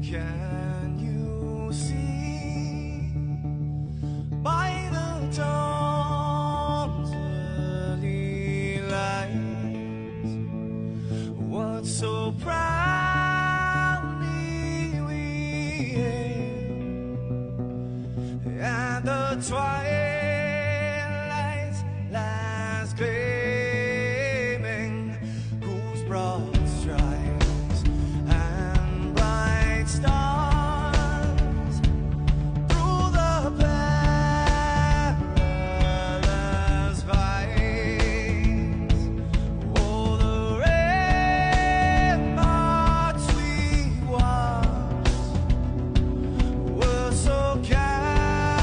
Can you see by the dawn's early light what so proudly we hailed at the twilight's last gleaming, whose broad stripes and bright stars through the perilous fights, oh, the ramparts we watched were so gallant,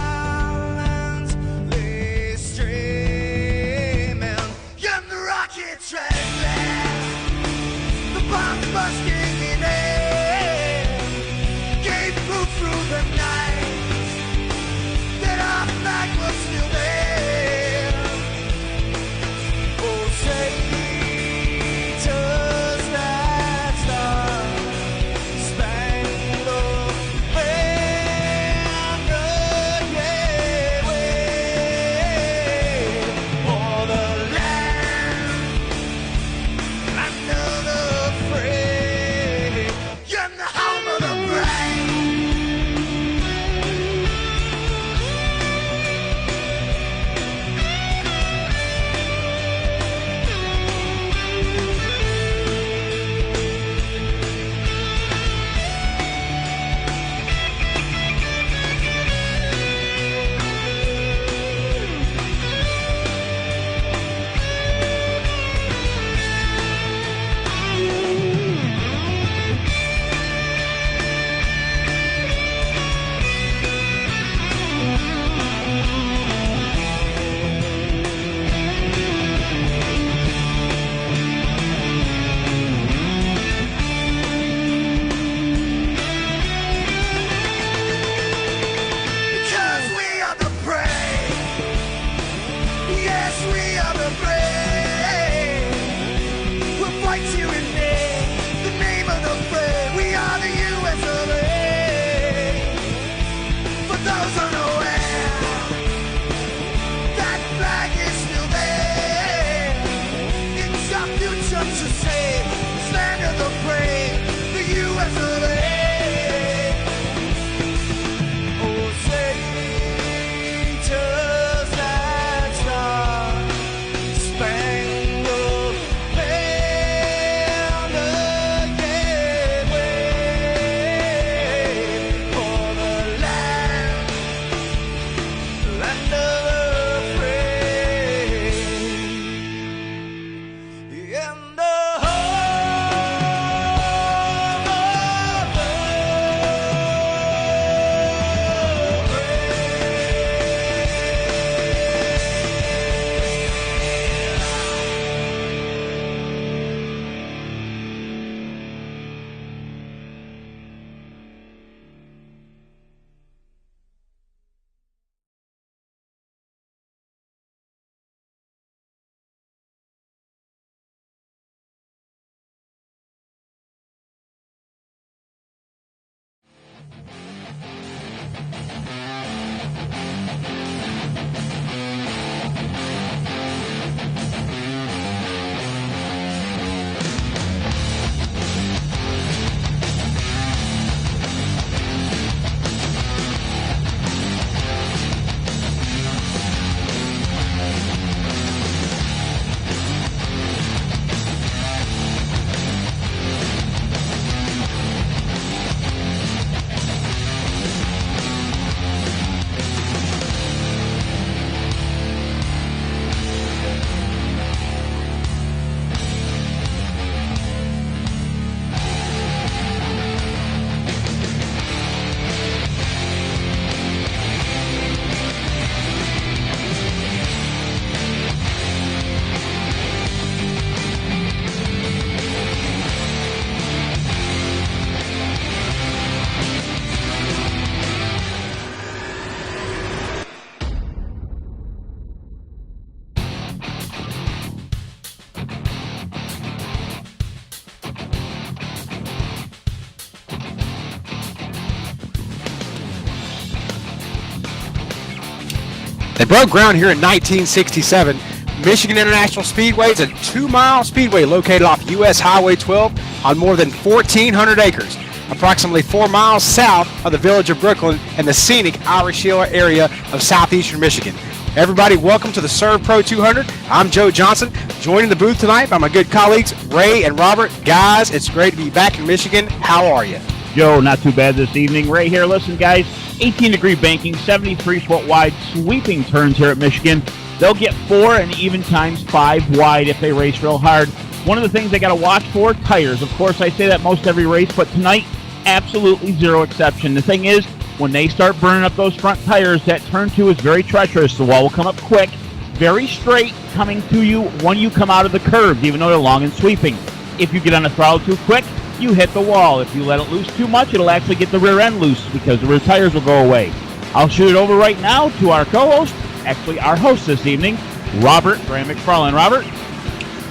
They broke ground here in 1967. Michigan International Speedway is a 2-mile speedway located off U.S. Highway 12 on more than 1,400 acres, approximately 4 miles south of the village of Brooklyn and the scenic Irish Hill area of southeastern Michigan. Everybody, welcome to the Serve Pro 200. I'm Joe Johnson, joining the booth tonight by my good colleagues Ray and Robert. Guys, it's great to be back in Michigan. How are you? Joe, not too bad this evening. Ray here. Listen, guys, 18-degree banking, 73-foot wide sweeping turns here at Michigan. They'll get 4 and even times 5 wide if they race real hard. One of the things they got to watch for, tires. Of course, I say that most every race, but tonight, absolutely zero exception. The thing is, when they start burning up those front tires, that turn 2 is very treacherous. The wall will come up quick, very straight, coming to you when you come out of the curves, even though they're long and sweeping. If you get on the throttle too quick, you hit the wall. If you let it loose too much, it'll actually get the rear end loose because the rear tires will go away. I'll shoot it over right now to our co-host, actually our host this evening, Robert Graham McFarland. Robert?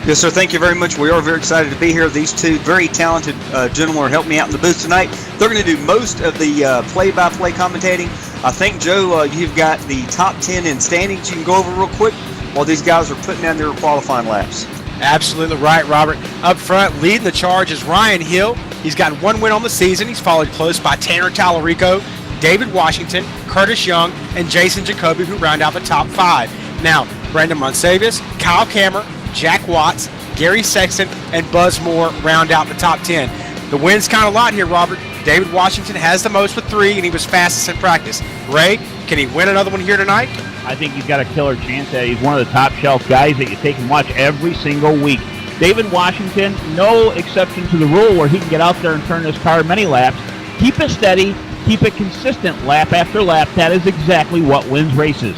Yes, sir. Thank you very much. We are very excited to be here. These two very talented gentlemen are helping me out in the booth tonight. They're going to do most of the play-by-play commentating. I think, Joe, you've got the top 10 in standings you can go over real quick while these guys are putting down their qualifying laps. Absolutely right, Robert. Up front, leading the charge is Ryan Hill. He's got 1 win on the season. He's followed close by Tanner Tallarico, David Washington, Curtis Young, and Jason Jacoby, who round out the top 5. Now, Brandon Monsavius, Kyle Kammer, Jack Watts, Gary Sexton, and Buzz Moore round out the top 10. The wins count a lot here, Robert. David Washington has the most with 3, and he was fastest in practice. Ray, can he win another one here tonight? I think he's got a killer chance at it. He's one of the top shelf guys that you take and watch every single week. David Washington, no exception to the rule where he can get out there and turn his car many laps. Keep it steady, keep it consistent lap after lap. That is exactly what wins races.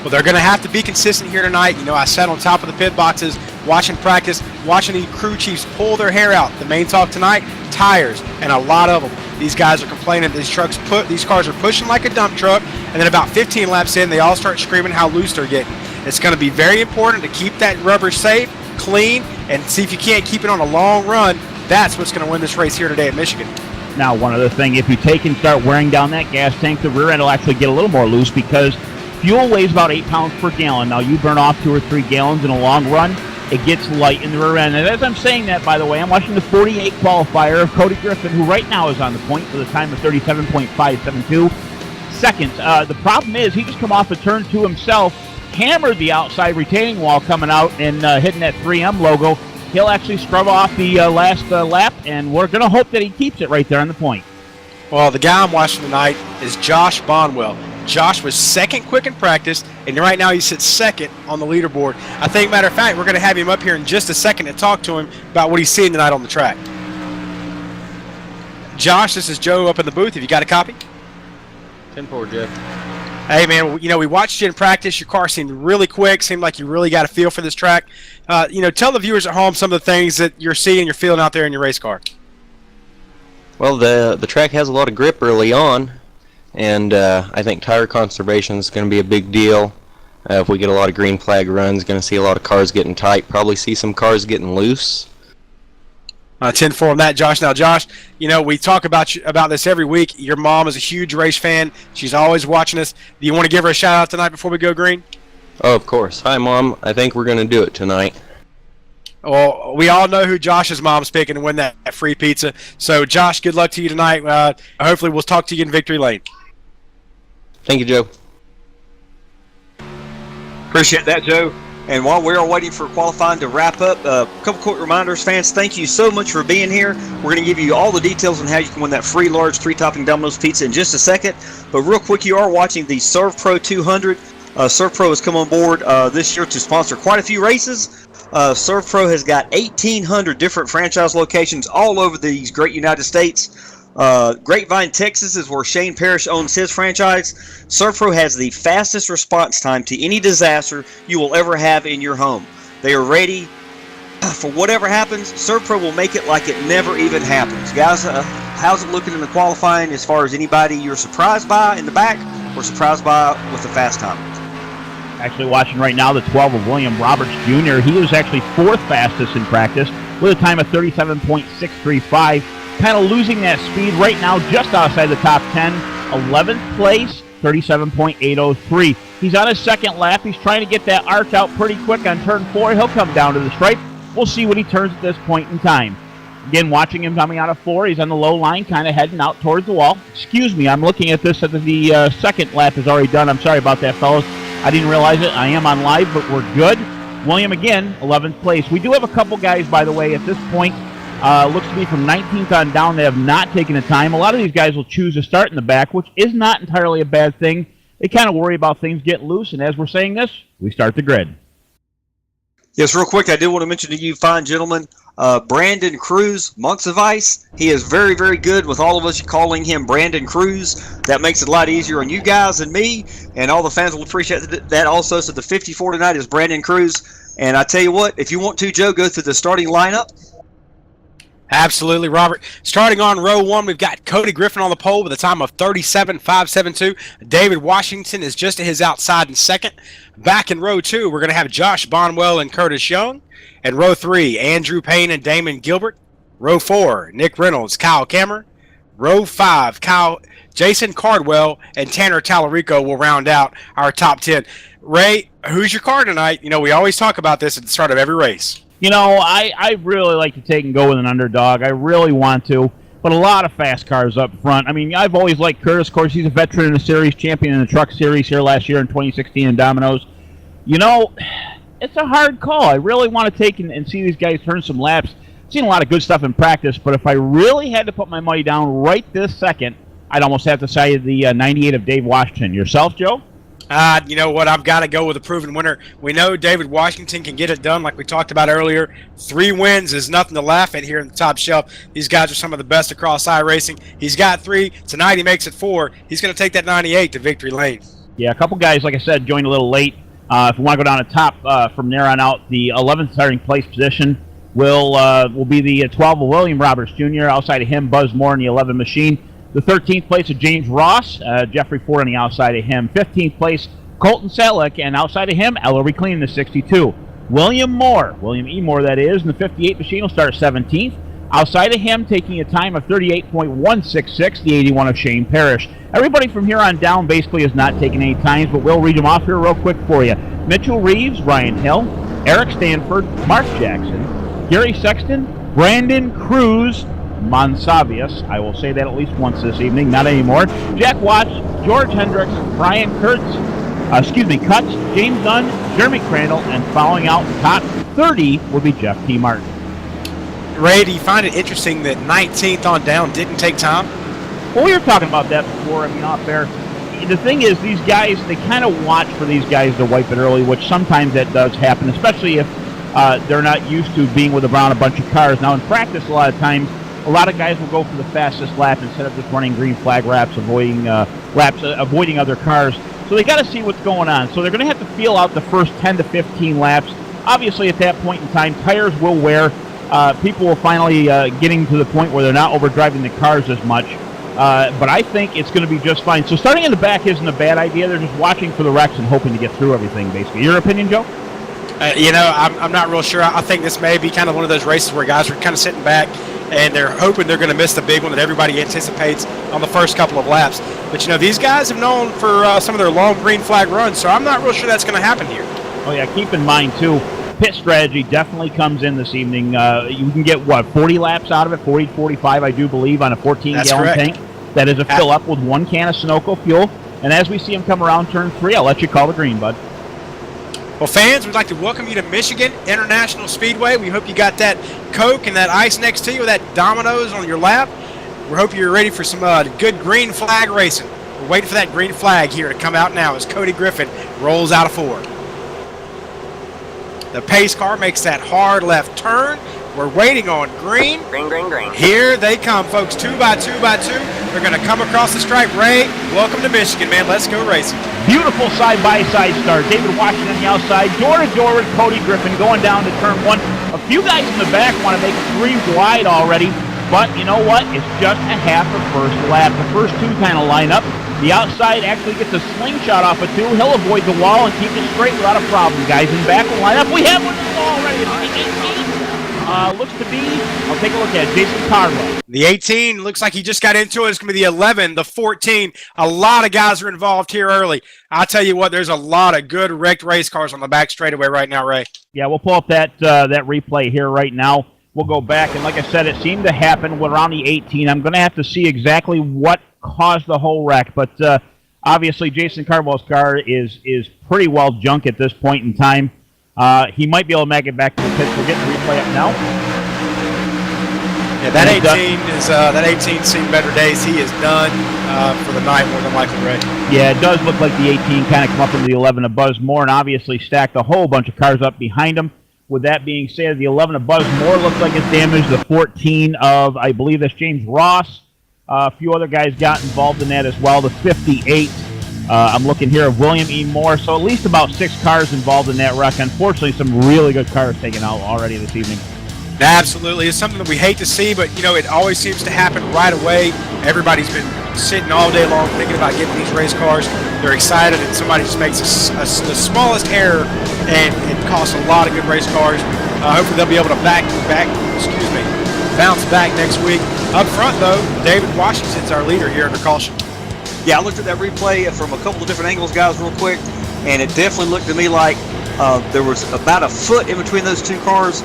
Well, they're going to have to be consistent here tonight. You know, I sat on top of the pit boxes, watching practice, watching the crew chiefs pull their hair out. The main talk tonight, tires, and a lot of them. These guys are complaining these cars are pushing like a dump truck, and then about 15 laps in, they all start screaming how loose they're getting. It's going to be very important to keep that rubber safe, clean, and see if you can't keep it on a long run. That's what's going to win this race here today at Michigan. Now, one other thing, if you take and start wearing down that gas tank, the rear end will actually get a little more loose because fuel weighs about 8 pounds per gallon. Now, you burn off 2 or 3 gallons in a long run, it gets light in the rear end. And as I'm saying that, by the way, I'm watching the 48 qualifier of Cody Griffin, who right now is on the point for the time of 37.572 seconds. The problem is he just come off a turn 2 himself, hammered the outside retaining wall coming out and hitting that 3M logo. He'll actually scrub off the last lap, and we're going to hope that he keeps it right there on the point. Well, the guy I'm watching tonight is Josh Bonwell. Josh was second quick in practice, and right now he sits second on the leaderboard. I think, matter of fact, we're going to have him up here in just a second to talk to him about what he's seeing tonight on the track. Josh, this is Joe up in the booth. Have you got a copy? 10-4, Jeff. Hey, man, you know, we watched you in practice. Your car seemed really quick. Seemed like you really got a feel for this track. Tell the viewers at home some of the things that you're seeing, you're feeling out there in your race car. Well, the track has a lot of grip early on, and I think tire conservation is going to be a big deal. If we get a lot of green flag runs, going to see a lot of cars getting tight, probably see some cars getting loose. 10-4 on that, Josh. Now, Josh, you know, we talk about this every week. Your mom is a huge race fan. She's always watching us. Do you want to give her a shout-out tonight before we go green? Oh, of course. Hi, Mom. I think we're going to do it tonight. Well, we all know who Josh's mom's picking to win that free pizza. So, Josh, good luck to you tonight. Hopefully, we'll talk to you in victory lane. Thank you, Joe. Appreciate that, Joe. And while we are waiting for qualifying to wrap up, a couple quick reminders, fans. Thank you so much for being here. We're going to give you all the details on how you can win that free large 3-topping Domino's pizza in just a second. But real quick, you are watching the Serve Pro 200. Serve Pro has come on board this year to sponsor quite a few races. Serve Pro has got 1,800 different franchise locations all over these great United States. Grapevine, Texas is where Shane Parrish owns his franchise. Serve Pro has the fastest response time to any disaster you will ever have in your home. They are ready for whatever happens. Serve Pro will make it like it never even happens. Guys, how's it looking in the qualifying as far as anybody you're surprised by in the back or surprised by with the fast time? Actually watching right now the 12 of William Roberts Jr. He was actually 4th fastest in practice with a time of 37.635. Kind of losing that speed right now just outside the top 10. 11th place, 37.803. He's on his second lap. He's trying to get that arc out pretty quick on turn 4. He'll come down to the stripe. We'll see what he turns at this point in time. Again, watching him coming out of 4. He's on the low line, kind of heading out towards the wall. Excuse me, I'm looking at this at the second lap is already done. I'm sorry about that, fellas. I didn't realize it. I am on live, but we're good. William, again, 11th place. We do have a couple guys, by the way, at this point. Looks to be from 19th on down. They have not taken the time. A lot of these guys will choose to start in the back, which is not entirely a bad thing. They kind of worry about things getting loose, and as we're saying this, we start the grid. Yes, real quick, I did want to mention to you fine gentlemen, Brandon Cruz, Monks of Ice. He is very, very good with all of us calling him Brandon Cruz. That makes it a lot easier on you guys and me, and all the fans will appreciate that also. So the 54 tonight is Brandon Cruz. And I tell you what, if you want to, Joe, go through the starting lineup. Absolutely, Robert. Starting on row 1, we've got Cody Griffin on the pole with a time of 37.572. David Washington is just to his outside in second. Back in row 2, we're going to have Josh Bonwell and Curtis Young. And row 3, Andrew Payne and Damon Gilbert. Row 4, Nick Reynolds, Kyle Kammer. Row 5, Jason Cardwell and Tanner Tallarico will round out our top 10. Ray, who's your car tonight? You know, we always talk about this at the start of every race. You know, I really like to take and go with an underdog. I really want to. But a lot of fast cars up front. I mean, I've always liked Curtis. Of course, he's a veteran in the series, champion in the truck series here last year in 2016 in Domino's. You know, it's a hard call. I really want to take and see these guys turn some laps. I've seen a lot of good stuff in practice, but if I really had to put my money down right this second, I'd almost have to say the 98 of Dave Washington. Yourself, Joe? You know what? I've got to go with a proven winner. We know David Washington can get it done, like we talked about earlier. 3 wins is nothing to laugh at here in the top shelf. These guys are some of the best across iRacing. He's got 3. Tonight he makes it 4. He's going to take that 98 to victory lane. Yeah, a couple guys, like I said, joined a little late. If we want to go down to top from there on out, the 11th starting place position will be the 12 of William Roberts Jr. Outside of him, Buzz Moore in the 11 machine. The 13th place of James Ross, Jeffrey Ford on the outside of him. 15th place, Colton Selleck, and outside of him, Ellery Clean in the 62. William E. Moore, that is, in the 58 machine will start 17th. Outside of him, taking a time of 38.166, the 81 of Shane Parrish. Everybody from here on down basically has not taken any times, but we'll read them off here real quick for you. Mitchell Reeves, Ryan Hill, Eric Stanford, Mark Jackson, Gary Sexton, Brandon Cruz, Monsavius, I will say that at least once this evening, not anymore. Jack Watts, George Hendricks, Brian Kurtz, Cutts, James Dunn, Jeremy Crandall, and following out top 30 will be Jeff T. Martin. Ray, do you find it interesting that 19th on down didn't take time? Well, we were talking about that before. I mean, off there. The thing is, these guys, they kind of watch for these guys to wipe it early, which sometimes that does happen, especially if they're not used to being with around a bunch of cars. Now, in practice, a lot of times, a lot of guys will go for the fastest lap instead of just running green flag laps, avoiding other cars. So they got to see what's going on. So they're going to have to feel out the first 10 to 15 laps. Obviously, at that point in time, tires will wear. People will finally getting to the point where they're not overdriving the cars as much. But I think it's going to be just fine. So starting in the back isn't a bad idea. They're just watching for the wrecks and hoping to get through everything, basically. Your opinion, Joe? I'm not real sure. I think this may be kind of one of those races where guys are kind of sitting back and they're hoping they're going to miss the big one that everybody anticipates on the first couple of laps. But, these guys have known for some of their long green flag runs, so I'm not real sure that's going to happen here. Oh, yeah, keep in mind, too, pit strategy definitely comes in this evening. You can get, 40 laps out of it, 40 to 45, I do believe, on a 14-gallon tank. That is a fill-up with 1 can of Sunoco fuel. And as we see him come around turn 3, I'll let you call the green, bud. Well, fans, we'd like to welcome you to Michigan International Speedway. We hope you got that Coke and that ice next to you, that Domino's on your lap. We hope you're ready for some good green flag racing. We're waiting for that green flag here to come out now as Cody Griffin rolls out of 4. The pace car makes that hard left turn. We're waiting on green. Green. Here they come, folks, 2 by 2 by 2. They're going to come across the stripe. Ray, welcome to Michigan, man. Let's go racing. Beautiful side-by-side start. David Washington on the outside. Door-to-door with Cody Griffin going down to turn 1. A few guys in the back want to make it 3 wide already, but you know what? It's just a half a first lap. The first 2 kind of line up. The outside actually gets a slingshot off of 2. He'll avoid the wall and keep it straight without a problem. Guys in back will line up. We have one in the wall already. looks to be, I'll take a look at it, Jason Carlo. The 18 looks like he just got into it. It's going to be the 11, the 14. A lot of guys are involved here early. I'll tell you what, there's a lot of good wrecked race cars on the back straightaway right now, Ray. Yeah, we'll pull up that replay here right now. We'll go back, and like I said, it seemed to happen around the 18. I'm going to have to see exactly what caused the whole wreck, but obviously Jason Carval's car is pretty well junk at this point in time. He might be able to make it back to the pits. We're getting the replay up now. Yeah, that 18's seen better days. He is done for the night, more than likely, Ray. Yeah, it does look like the 18 kind of come up into the 11 of Buzz Moore and obviously stacked a whole bunch of cars up behind him. With that being said, the 11 of Buzz Moore looks like it's damaged. The 14 of, I believe that's James Ross. A few other guys got involved in that as well. The 58, I'm looking here of William E. Moore. So at least about 6 cars involved in that wreck. Unfortunately, some really good cars taken out already this evening. Absolutely. It's something that we hate to see, but, it always seems to happen right away. Everybody's been sitting all day long thinking about getting these race cars. They're excited, and somebody just makes the smallest error, and it costs a lot of good race cars. Hopefully they'll be able to bounce back next week. Up front, though, David Washington's our leader here under caution. Yeah, I looked at that replay from a couple of different angles, guys, real quick, and it definitely looked to me like there was about a foot in between those two cars.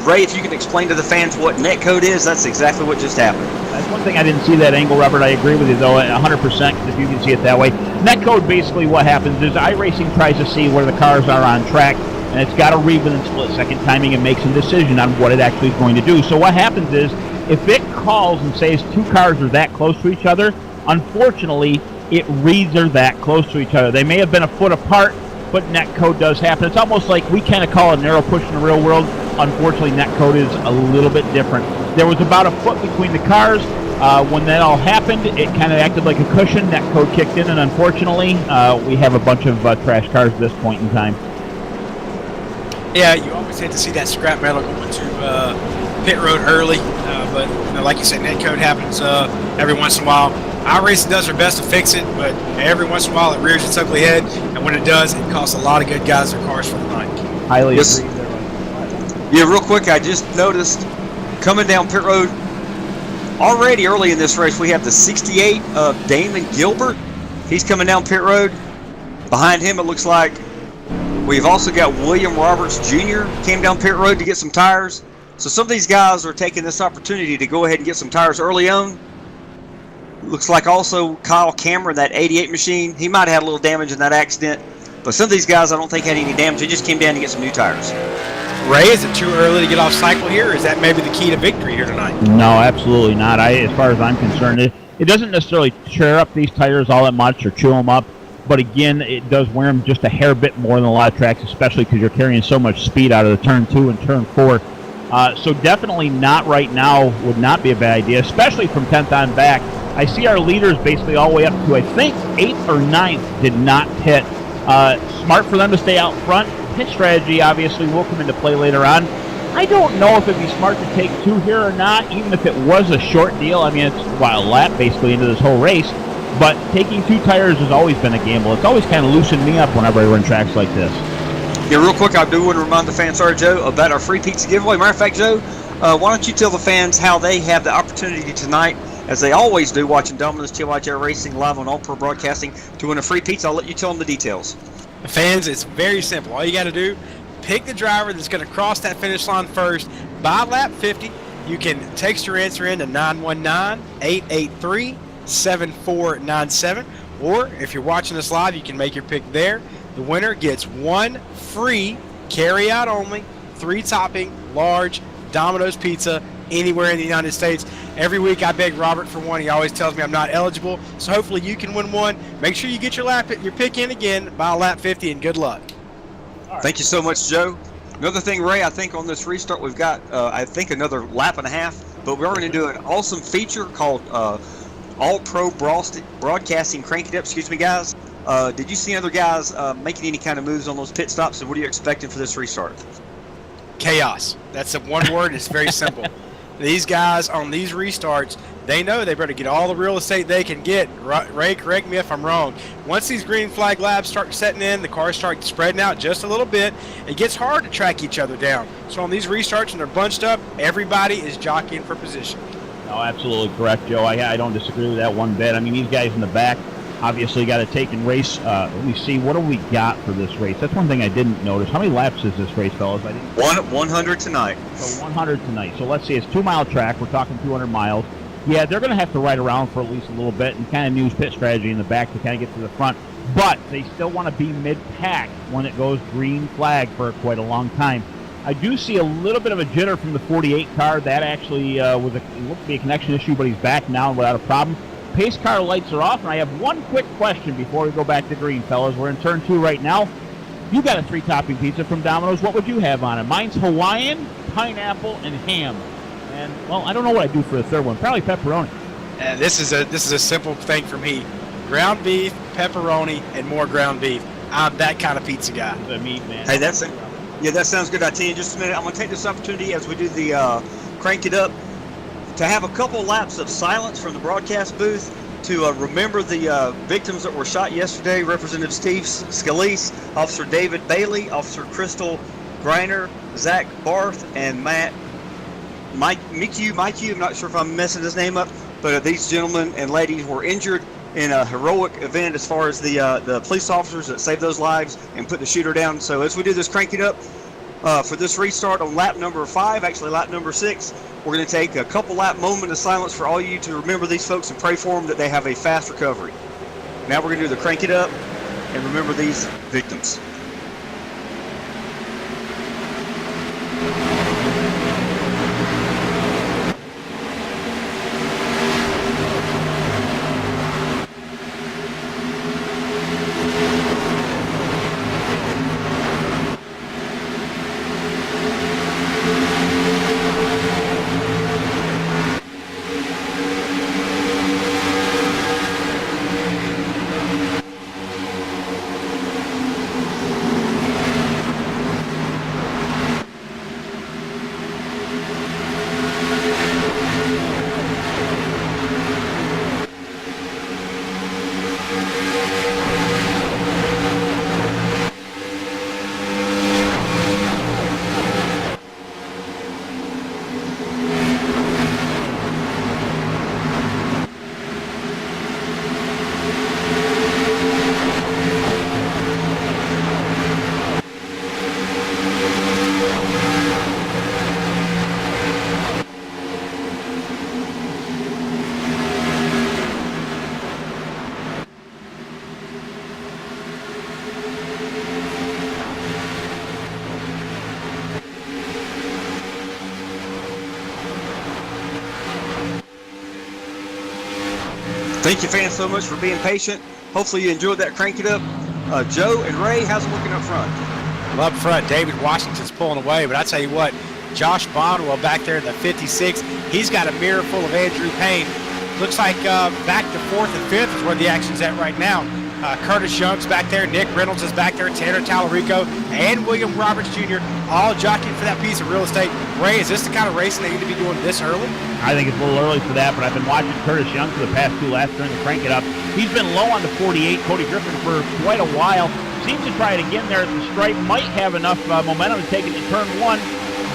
Ray, if you can explain to the fans what netcode is, that's exactly what just happened. That's one thing I didn't see that angle, Robert. I agree with you, though, 100%, if you can see it that way. Netcode, basically what happens is iRacing tries to see where the cars are on track, and it's got to read within split-second timing and makes a decision on what it actually is going to do. So what happens is, if it calls and says 2 cars are that close to each other, unfortunately, it reads they're that close to each other. They may have been a foot apart, but netcode does happen. It's almost like we kind of call it narrow push in the real world. Unfortunately, netcode is a little bit different. There was about a foot between the cars. When that all happened, it kind of acted like a cushion. Netcode kicked in, and unfortunately, we have a bunch of trash cars at this point in time. Yeah, you always hate to see that scrap metal going to pit road early, but like you said, netcode happens every once in a while. iRacing does their best to fix it, but every once in a while it rears its ugly head, and when it does, it costs a lot of good guys their cars for the night. Highly Yes. agree there. Yeah, real quick, I just noticed coming down pit road already early in this race, we have the 68 of Damon Gilbert. He's coming down pit road. Behind him, it looks like we've also got William Roberts Jr. came down pit road to get some tires. So some of these guys are taking this opportunity to go ahead and get some tires early on. Looks like also Kyle Cameron, that 88 machine, he might have had a little damage in that accident. But some of these guys I don't think had any damage. They just came down to get some new tires. Ray, is it too early to get off cycle here, or is that maybe the key to victory here tonight? No, absolutely not. As far as I'm concerned, it doesn't necessarily tear up these tires all that much or chew them up. But again, it does wear them just a hair bit more than a lot of tracks, especially because you're carrying so much speed out of the turn 2 and turn 4. So definitely not right now would not be a bad idea, especially from 10th on back. I see our leaders basically all the way up to, I think, 8th or 9th did not pit. Smart for them to stay out front. Pit strategy obviously will come into play later on. I don't know if it'd be smart to take 2 here or not, even if it was a short deal. I mean, it's a lap basically into this whole race. But taking 2 tires has always been a gamble. It's always kind of loosened me up whenever I run tracks like this. Yeah, real quick, I do want to remind the fans, sorry, Joe, about our free pizza giveaway. Matter of fact, Joe, why don't you tell the fans how they have the opportunity tonight, as they always do, watching Domino's TYJ Racing live on All Pro Broadcasting, to win a free pizza. I'll let you tell them the details. Fans, it's very simple. All you got to do, pick the driver that's going to cross that finish line first by lap 50. You can text your answer in to 919-883-7497. Or if you're watching us live, you can make your pick there. The winner gets 1 free, carry-out only, 3-topping, large Domino's pizza anywhere in the United States. Every week I beg Robert for one. He always tells me I'm not eligible. So hopefully you can win one. Make sure you get your pick in again by lap 50, and good luck. Thank you so much, Joe. Another thing, Ray, I think on this restart we've got, I think, another lap and a half. But we're going to do an awesome feature called All Pro Broadcasting Crank It Up. Excuse me, guys. Did you see other guys making any kind of moves on those pit stops, and what are you expecting for this restart? Chaos. That's the one word. It's very simple. These guys on these restarts, they know they better get all the real estate they can get. Ray, correct me if I'm wrong. Once these green flag laps start setting in, the cars start spreading out just a little bit, it gets hard to track each other down. So on these restarts, when they're bunched up, everybody is jockeying for position. No, absolutely correct, Joe. I don't disagree with that one bit. I mean, these guys in the back obviously got to take and race. Let me see, what do we got for this race? That's one thing I didn't notice. How many laps is this race, fellas? 100 tonight. So 100 tonight. So let's see, it's 2-mile track. We're talking 200 miles. Yeah, they're going to have to ride around for at least a little bit and kind of use pit strategy in the back to kind of get to the front. But they still want to be mid-pack when it goes green flag for quite a long time. I do see a little bit of a jitter from the 48 car. That actually was it looked to be a connection issue, but he's back now without a problem. Pace car lights are off, and I have one quick question before we go back to green, fellas. We're in turn 2 right now. You got a 3-topping pizza from Domino's. What would you have on it? Mine's Hawaiian, pineapple, and ham. And, well, I don't know what I'd do for the third one. Probably pepperoni. And this is a simple thing for me. Ground beef, pepperoni, and more ground beef. I'm that kind of pizza guy. The meat, man. Hey, that sounds good. I'll tell you in just a minute. I'm going to take this opportunity as we do the Crank It Up to have a couple laps of silence from the broadcast booth to remember the victims that were shot yesterday. Representative Steve Scalise, Officer David Bailey, Officer Crystal Greiner, Zach Barth, and Mike I'm not sure if I'm messing his name up, but these gentlemen and ladies were injured in a heroic event as far as the police officers that saved those lives and put the shooter down. So as we do this Crank It Up for this restart on lap number 5, actually lap number 6, we're going to take a couple lap moment of silence for all you to remember these folks and pray for them that they have a fast recovery. Now we're going to do the Crank It Up and remember these victims. Thank you, fans, so much for being patient. Hopefully you enjoyed that Crank It Up. Joe and Ray, how's it looking up front? Well, up front, David Washington's pulling away, but I tell you what, Josh Bonwell back there in the 56, he's got a mirror full of Andrew Payne. Looks like back to 4th and 5th is where the action's at right now. Curtis Young's back there, Nick Reynolds is back there, Tanner Tallarico, and William Roberts Jr. all jockeying for that piece of real estate. Ray, is this the kind of racing they need to be doing this early? I think it's a little early for that, but I've been watching Curtis Young for the past 2 laps during the Crank It Up. He's been low on the 48, Cody Griffin, for quite a while. Seems to try it again there at the stripe. Might have enough momentum to take it to turn 1.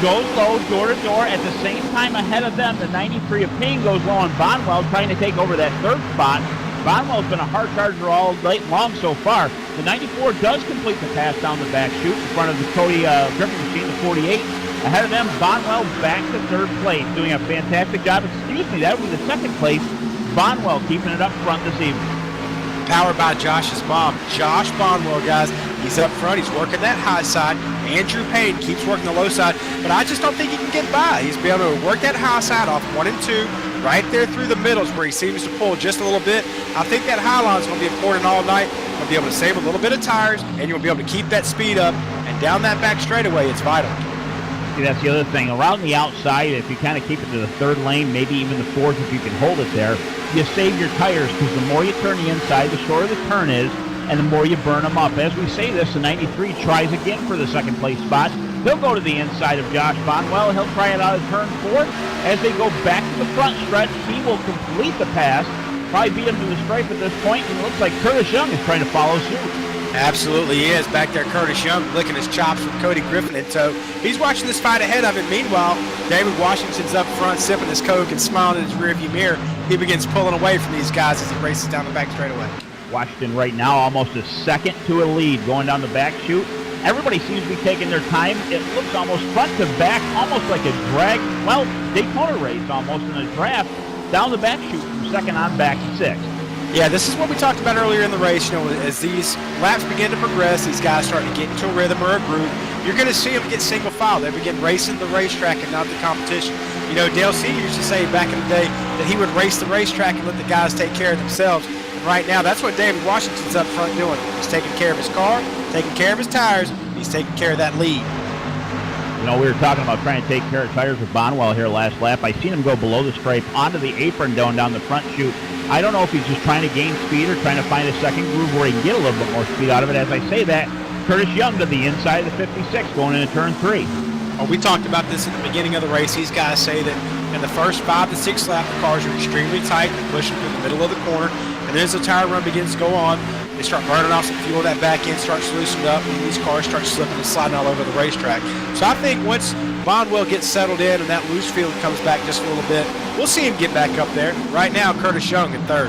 Goes low, door to door. At the same time ahead of them, the 93 of Payne goes low on Bonwell, trying to take over that 3rd spot. Bonwell's been a hard charger all night long so far. The 94 does complete the pass down the back chute in front of the Cody Griffin machine, the 48. Ahead of them, Bonwell back to 3rd place, doing a fantastic job. Excuse me, that would be the 2nd place. Bonwell keeping it up front this evening. Powered by Josh's mom, Josh Bonwell, guys. He's up front. He's working that high side. Andrew Payne keeps working the low side, but I just don't think he can get by. He's been able to work that high side off 1 and 2, right there through the middles where he seems to pull just a little bit. I think that high line is going to be important all night. You'll be able to save a little bit of tires, and you'll be able to keep that speed up. And down that back straightaway, it's vital. See, that's the other thing. Around the outside, if you kind of keep it to the 3rd lane, maybe even the 4th if you can hold it there, you save your tires because the more you turn the inside, the shorter the turn is, and the more you burn them up. As we say this, the 93 tries again for the 2nd place spot. He'll go to the inside of Josh Bonwell. He'll try it out of turn 4. As they go back to the front stretch, he will complete the pass. Probably beat him to the stripe at this point, and it looks like Curtis Young is trying to follow suit. Absolutely he is. Back there, Curtis Young licking his chops with Cody Griffin in tow. He's watching this fight ahead of him. Meanwhile, David Washington's up front sipping his Coke and smiling in his rearview mirror. He begins pulling away from these guys as he races down the back straightaway. Washington right now almost a second to a lead going down the back chute. Everybody seems to be taking their time. It looks almost front to back, almost like a drag, well, Daytona race almost in a draft down the back chute from second on back to sixth. Yeah, this is what we talked about earlier in the race. You know, as these laps begin to progress, these guys start to get into a rhythm or a groove. You're going to see them get single file. They begin racing the racetrack and not the competition. You know, Dale C. used to say back in the day that he would race the racetrack and let the guys take care of themselves. And right now, that's what David Washington's up front doing. He's taking care of his car, taking care of his tires. He's taking care of that lead. You know, we were talking about trying to take care of tires with Bonwell here last lap. I seen him go below the stripe onto the apron down the front chute. I don't know if he's just trying to gain speed or trying to find a second groove where he can get a little bit more speed out of it. As I say that, Curtis Young to the inside of the 56 going into turn 3. Well, we talked about this at the beginning of the race. These guys say that in the first 5 to 6 lap, the cars are extremely tight and pushing through the middle of the corner. And then as the tire run begins to go on, they start burning off some fuel. That back end starts loosened up, and these cars start slipping and sliding all over the racetrack. So I think once Bonwell gets settled in and that loose field comes back just a little bit, we'll see him get back up there. Right now, Curtis Young in third.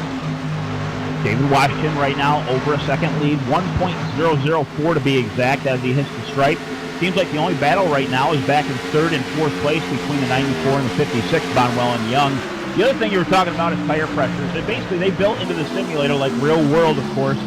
David Washington right now over a second lead, 1.004 to be exact as he hits the stripe. Seems like the only battle right now is back in third and fourth place between the 94 and the 56, Bonwell and Young. The other thing you were talking about is tire pressures. And basically, they built into the simulator like real world, of course.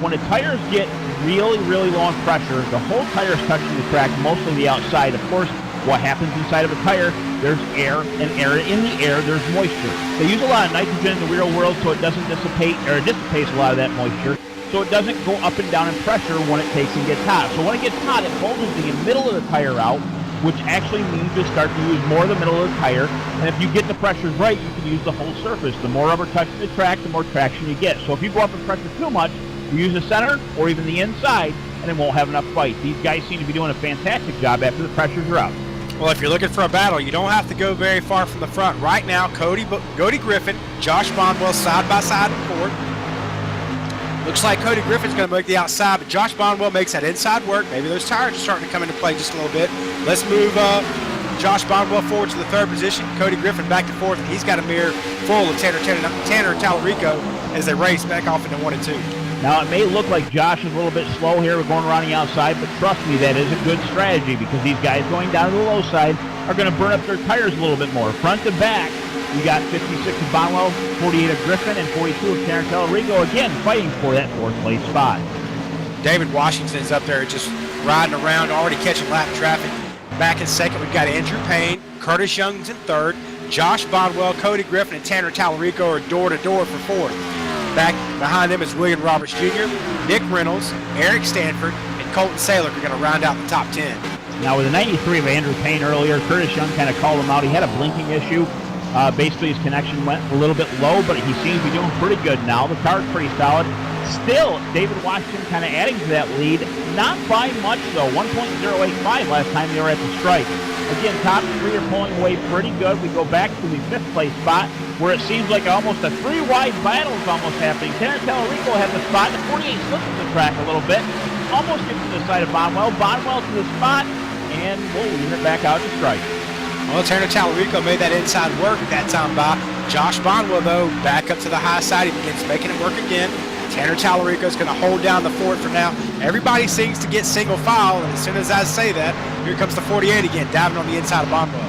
When the tires get really, really low on pressure, the whole tire is touching the track, mostly the outside. Of course, what happens inside of a tire, there's air, and air in the air, there's moisture. They use a lot of nitrogen in the real world so it doesn't dissipate, or it dissipates a lot of that moisture, so it doesn't go up and down in pressure when it takes and gets hot. So when it gets hot, it bulges the middle of the tire out, which actually means you start to use more of the middle of the tire, and if you get the pressures right, you can use the whole surface. The more rubber touches the track, the more traction you get. So if you go up in pressure too much, you use the center or even the inside, and it won't have enough fight. These guys seem to be doing a fantastic job after the pressures are out. Well, if you're looking for a battle, you don't have to go very far from the front. Right now, Cody Griffin, Josh Bonwell side by side in fourth. Looks like Cody Griffin's going to make the outside, but Josh Bonwell makes that inside work. Maybe those tires are starting to come into play just a little bit. Let's move Josh Bonwell forward to the third position. Cody Griffin back to fourth, and he's got a mirror full of Tanner Tallarico as they race back off into 1 and 2. Now, it may look like Josh is a little bit slow here. We're going around the outside, but trust me, that is a good strategy because these guys going down to the low side are going to burn up their tires a little bit more. Front to back, we got 56 of Bonwell, 48 of Griffin, and 42 of Tanner Tallarico, again, fighting for that fourth place spot. David Washington's up there just riding around, already catching lap traffic. Back in second, we've got Andrew Payne, Curtis Young's in third, Josh Bonwell, Cody Griffin, and Tanner Tallarico are door-to-door for fourth. Back behind them is William Roberts Jr., Nick Reynolds, Eric Stanford, and Colton Saylor are going to round out the top 10. Now, with the 93 of Andrew Payne earlier, Curtis Young kind of called him out. He had a blinking issue. Basically, his connection went a little bit low, but he seems to be doing pretty good now. The car's pretty solid. Still, David Washington kind of adding to that lead. Not by much, though. 1.085 last time they were at the stripe. Again, top three are pulling away pretty good. We go back to the fifth place spot where it seems like almost a three-wide battle is almost happening. Tanner Tallarico has the spot. The 48 slips the track a little bit. Almost gets to the side of Bonwell. Bonwell to the spot, and we'll leave it back out to strike. Well, Tanner Tallarico made that inside work that time by Josh Bonwell, though, back up to the high side. He begins making it work again. Tanner Tallarico is going to hold down the fort for now. Everybody seems to get single file, and as soon as I say that, here comes the 48 again, diving on the inside of Bonwell.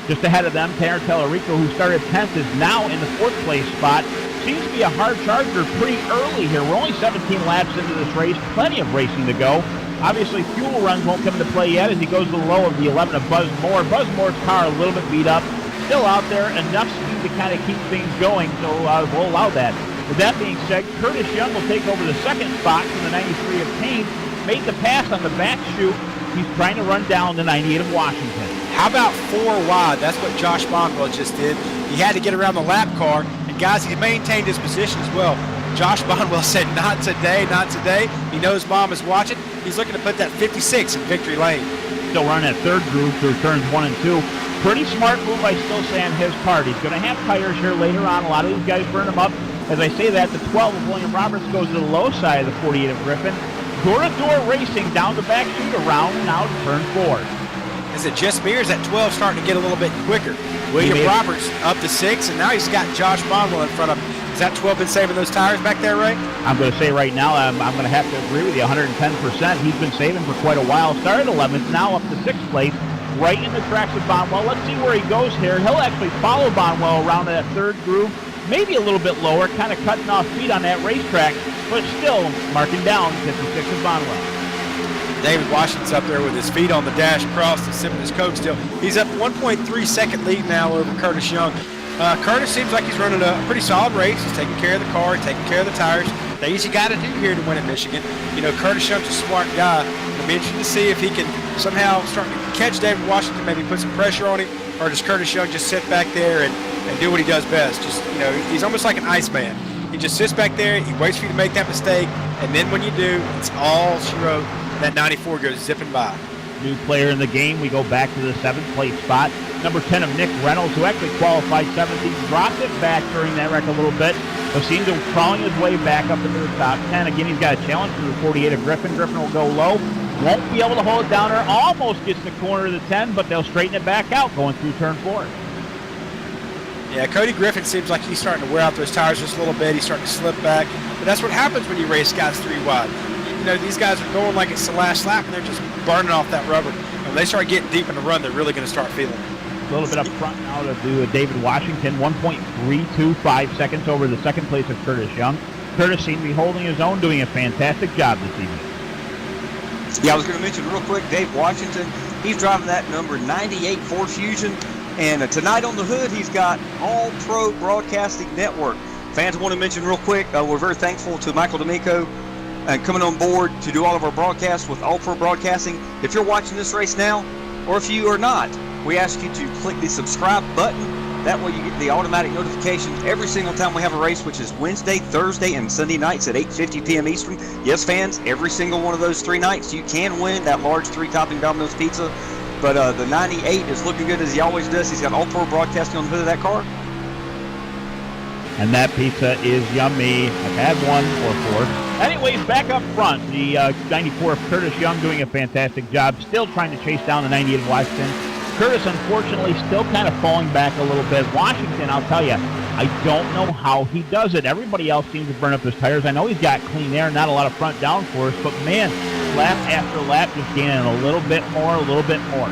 Just ahead of them, Tanner Tallarico, who started 10th, is now in the fourth place spot. Seems to be a hard charger pretty early here. We're only 17 laps into this race, plenty of racing to go. Obviously, fuel runs won't come into play yet as he goes to the low of the 11 of Buzz Moore. Buzz Moore's car a little bit beat up. Still out there, enough speed to kind of keep things going, so we'll allow that. With that being said, Curtis Young will take over the second spot from the 93 of Payne. Made the pass on the back chute. He's trying to run down the 98 of Washington. How about 4 wide? That's what Josh Bonwell just did. He had to get around the lap car, and guys, he maintained his position as well. Josh Bonwell said, not today, not today. He knows Mom is watching. He's looking to put that 56 in victory lane. still running at third groove through turns 1 and 2. Pretty smart move, I still say, on his part. He's going to have tires here later on. A lot of these guys burn them up. As I say that, the 12 of William Roberts goes to the low side of the 48 of Griffin. Door-to-door racing down the back chute around now to turn 4. Is it just me, or is that 12 starting to get a little bit quicker? William Roberts up to 6, and now he's got Josh Bonwell in front of him. Has that 12 been saving those tires back there, Ray? I'm going to say right now, I'm going to have to agree with you 110%. He's been saving for quite a while. Started 11th, now up to 6th place, right in the tracks of Bonwell. Let's see where he goes here. He'll actually follow Bonwell around that third groove, maybe a little bit lower, kind of cutting off speed on that racetrack, but still marking down 56 of Bonwell. David Washington's up there with his feet on the dash across and sipping his Coke still. He's up 1.3 second lead now over Curtis Young. Curtis seems like he's running a pretty solid race. He's taking care of the car, taking care of the tires. Things you got to do here to win at Michigan. You know, Curtis Young's a smart guy. It'll be interesting to see if he can somehow start to catch David Washington, maybe put some pressure on him, or does Curtis Young just sit back there and do what he does best? Just, you know, he's almost like an Iceman. He just sits back there, he waits for you to make that mistake, and then when you do, it's all she wrote. That 94 goes zipping by. New player in the game. We go back to the 7th place spot. Number 10 of Nick Reynolds, who actually qualified 7th. He dropped it back during that wreck a little bit, but seemed to be crawling his way back up into the top 10. Again, he's got a challenge for the 48 of Griffin. Griffin will go low. Won't be able to hold it down there. Almost gets the corner of the 10, but they'll straighten it back out going through turn 4. Yeah, Cody Griffin seems like he's starting to wear out those tires just a little bit. He's starting to slip back. But that's what happens when you race guys 3 wide. You know, these guys are going like it's the last lap, and they're just burning off that rubber. And when they start getting deep in the run, they're really going to start feeling it. A little bit up front now to do David Washington, 1.325 seconds over the 2nd place of Curtis Young. Curtis seemed to be holding his own, doing a fantastic job this evening. Yeah, I was going to mention real quick, Dave Washington, he's driving that number 98 Ford Fusion, and tonight on the hood, he's got All Pro Broadcasting Network. Fans want to mention real quick, we're very thankful to Michael D'Amico and coming on board to do all of our broadcasts with All Pro Broadcasting. If you're watching this race now, or if you are not, we ask you to click the subscribe button. That way you get the automatic notifications every single time we have a race, which is Wednesday, Thursday, and Sunday nights at 8:50 p.m. Eastern. Yes, fans, every single one of those 3 nights, you can win that large 3-topping Domino's pizza. But the 98 is looking good as he always does. He's got All Pro Broadcasting on the hood of that car. And that pizza is yummy. I've had 1 or 4. Anyways, back up front, the 94 of Curtis Young doing a fantastic job, still trying to chase down the 98 of Washington. Curtis, unfortunately, still kind of falling back a little bit. Washington, I'll tell you, I don't know how he does it. Everybody else seems to burn up his tires. I know he's got clean air, not a lot of front downforce, but man, lap after lap, just gaining a little bit more, a little bit more.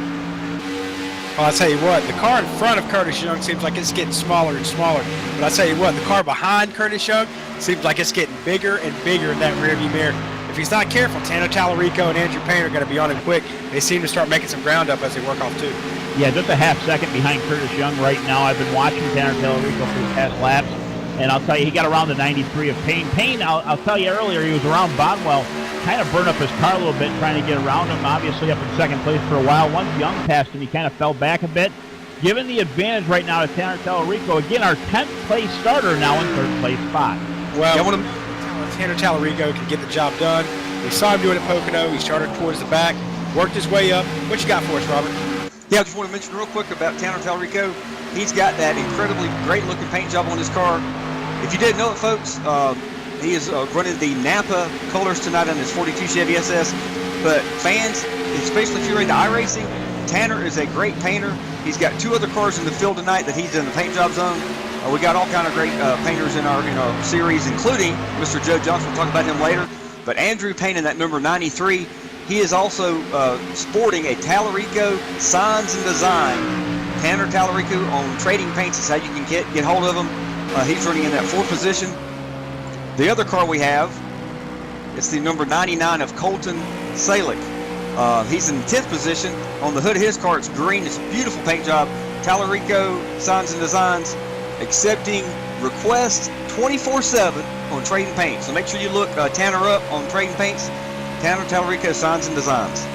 Well, I'll tell you what, the car in front of Curtis Young seems like it's getting smaller and smaller. But I'll tell you what, the car behind Curtis Young seems like it's getting bigger and bigger in that rearview mirror. If he's not careful, Tanner Tallarico and Andrew Payne are going to be on him quick. They seem to start making some ground up as they work off too. Yeah, just a half second behind Curtis Young right now. I've been watching Tanner Tallarico for the past laps, and I'll tell you, he got around the 93 of Payne. Payne, I'll tell you earlier, he was around Bonwell, kind of burned up his car a little bit trying to get around him, obviously up in 2nd place for a while. Once Young passed him, he kind of fell back a bit. Given the advantage right now to Tanner Tallarico, again, our 10th place starter now in 3rd place spot. Well, Tanner Tallarico can get the job done. We saw him do it at Pocono. He started towards the back, worked his way up. What you got for us, Robert? Yeah, I just want to mention real quick about Tanner Tallarico. He's got that incredibly great-looking paint job on his car. If you didn't know it, folks, he is running the Napa colors tonight on his 42 Chevy SS. But fans, especially if you're into iRacing, Tanner is a great painter. He's got 2 other cars in the field tonight that he's in the paint job zone. We got all kind of great painters in our series, including Mr. Joe Johnson. We'll talk about him later. But Andrew Payne in that number 93, he is also sporting a Tallarico Signs and Design. Tanner Tallarico on Trading Paints is how you can get hold of him. He's running in that 4th position. The other car we have, it's the number 99 of Colton Salick. He's in 10th position. On the hood of his car, it's green. It's a beautiful paint job. Tallarico Signs and Designs, accepting requests 24/7 on Trading Paints. So make sure you look Tanner up on Trading Paints. Tanner Tallarico Signs and Designs.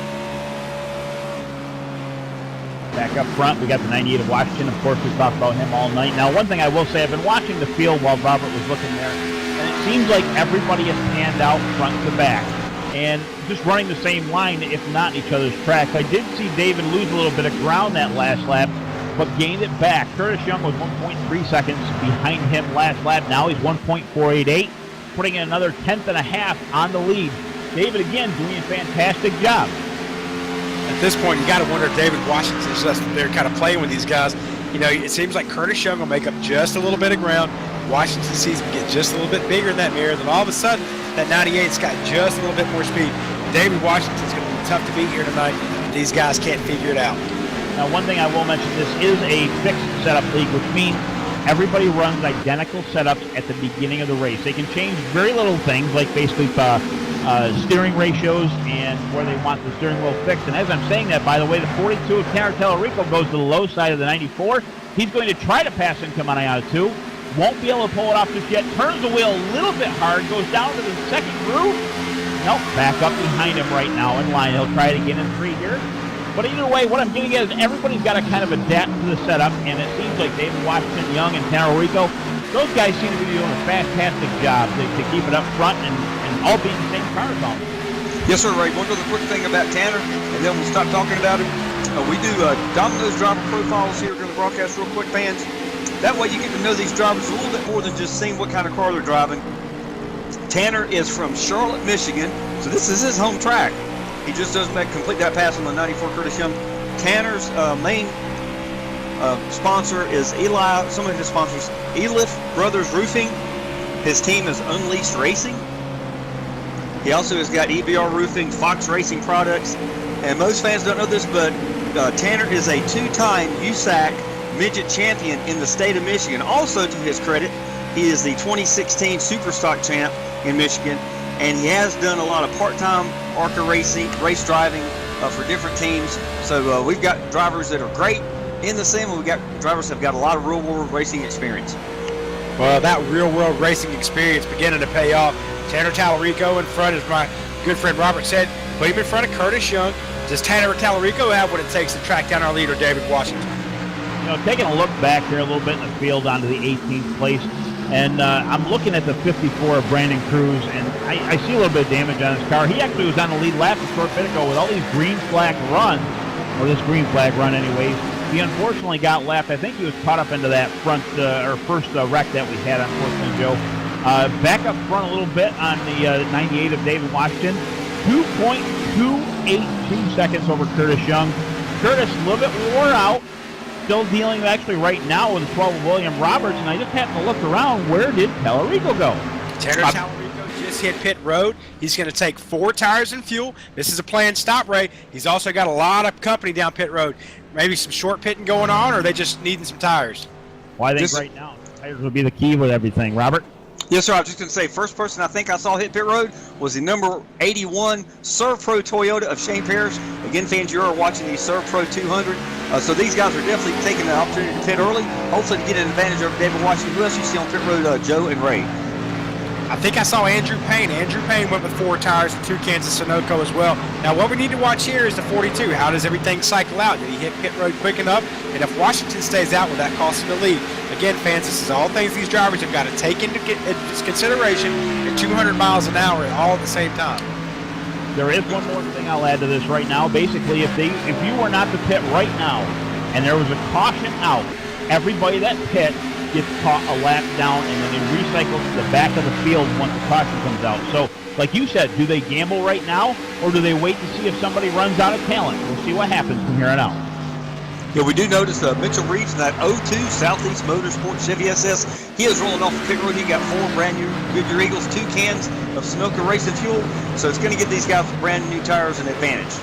Back up front, we got the 98 of Washington. Of course, we've talked about him all night. Now, one thing I will say, I've been watching the field while Robert was looking there, and it seems like everybody is panned out front to back. and just running the same line, if not in each other's tracks. I did see David lose a little bit of ground that last lap, but gained it back. Curtis Young was 1.3 seconds behind him last lap. Now he's 1.488, putting in another tenth and a half on the lead. David, again, doing a fantastic job. At this point, you got to wonder if David Washington's just they're kind of playing with these guys. You know, it seems like Curtis Young will make up just a little bit of ground. Washington sees him get just a little bit bigger in that mirror. Then all of a sudden, that 98's got just a little bit more speed. David Washington's going to be tough to beat here tonight. These guys can't figure it out. Now, one thing I will mention, this is a fixed setup league, which means everybody runs identical setups at the beginning of the race. They can change very little things, like basically steering ratios and where they want the steering wheel fixed. And as I'm saying that, by the way, the 42 of Tanner Tellerico goes to the low side of the 94. He's going to try to pass in coming out of 2. Won't be able to pull it off just yet. Turns the wheel a little bit hard, goes down to the second groove. Nope, back up behind him right now in line. He'll try it again in 3 here. But either way, what I'm getting at is everybody's got to kind of adapt to the setup, and it seems like David Washington, Young, and Tellerico, those guys seem to be doing a fantastic job to keep it up front and all being the same cars on. Yes, sir, Ray. One other quick thing about Tanner, and then we'll stop talking about him. We do Domino's driver profiles here during the broadcast real quick, fans. That way you get to know these drivers a little bit more than just seeing what kind of car they're driving. Tanner is from Charlotte, Michigan, so this is his home track. He just doesn't complete that pass on the 94 Curtis Young. Tanner's main sponsor is some of his sponsors, Elif Brothers Roofing. His team is Unleashed Racing. He also has got EBR Roofing, Fox Racing Products, and most fans don't know this, but Tanner is a 2-time USAC midget champion in the state of Michigan. Also, to his credit, he is the 2016 Superstock champ in Michigan, and he has done a lot of part-time ARCA racing, race driving for different teams. So we've got drivers that are great in the sim, and we've got drivers that have got a lot of real-world racing experience. Well, that real-world racing experience beginning to pay off. Tanner Tellerico in front, as my good friend Robert said, put him in front of Curtis Young. Does Tanner Tellerico have what it takes to track down our leader, David Washington? You know, taking a look back here a little bit in the field onto the 18th place, and I'm looking at the 54 of Brandon Cruz, and I see a little bit of damage on his car. He actually was on the lead lap a short bit ago with all these green flag runs, or this green flag run anyways. He unfortunately got lapped. I think he was caught up into that front or first wreck that we had, unfortunately, Joe. Back up front a little bit on the 98 of David Washington. 2.282 seconds over Curtis Young. Curtis a little bit wore out. Still dealing actually right now with the 12 of William Roberts, and I just happened to look around. Where did Tellerico go? Tanner Tellerico just hit pit road. He's going to take 4 tires and fuel. This is a planned stop, Ray. He's also got a lot of company down pit road. Maybe some short pitting going on, or are they just needing some tires? Well, I think right now tires will be the key with everything. Robert? Yes, sir. I was just going to say, first person I think I saw hit pit road was the number 81 Serv Pro Toyota of Shane Parrish. Again, fans, you are watching the Serv Pro 200. So these guys are definitely taking the opportunity to pit early, hopefully to get an advantage over David Washington. Who else you see on pit road? Joe and Ray. I think I saw Andrew Payne. Andrew Payne went with 4 tires and 2 cans of Sunoco as well. Now, what we need to watch here is the 42. How does everything cycle out? Did he hit pit road quick enough? And if Washington stays out, will that cost him the lead? Again, fans, this is all things these drivers have got to take into consideration at 200 miles an hour all at the same time. There is one more thing I'll add to this right now. Basically, if you were not to pit right now and there was a caution out, everybody that pit gets caught a lap down, and then they recycle to the back of the field once the caution comes out. So, like you said, do they gamble right now, or do they wait to see if somebody runs out of talent? We'll see what happens from here on out. Yeah, we do notice Mitchell Reeves in that 02 Southeast Motorsport Chevy SS. He is rolling off the pit road. He got 4 brand new Goodyear Eagles, 2 cans of Sunoco racing fuel. So it's going to give these guys with brand new tires an advantage.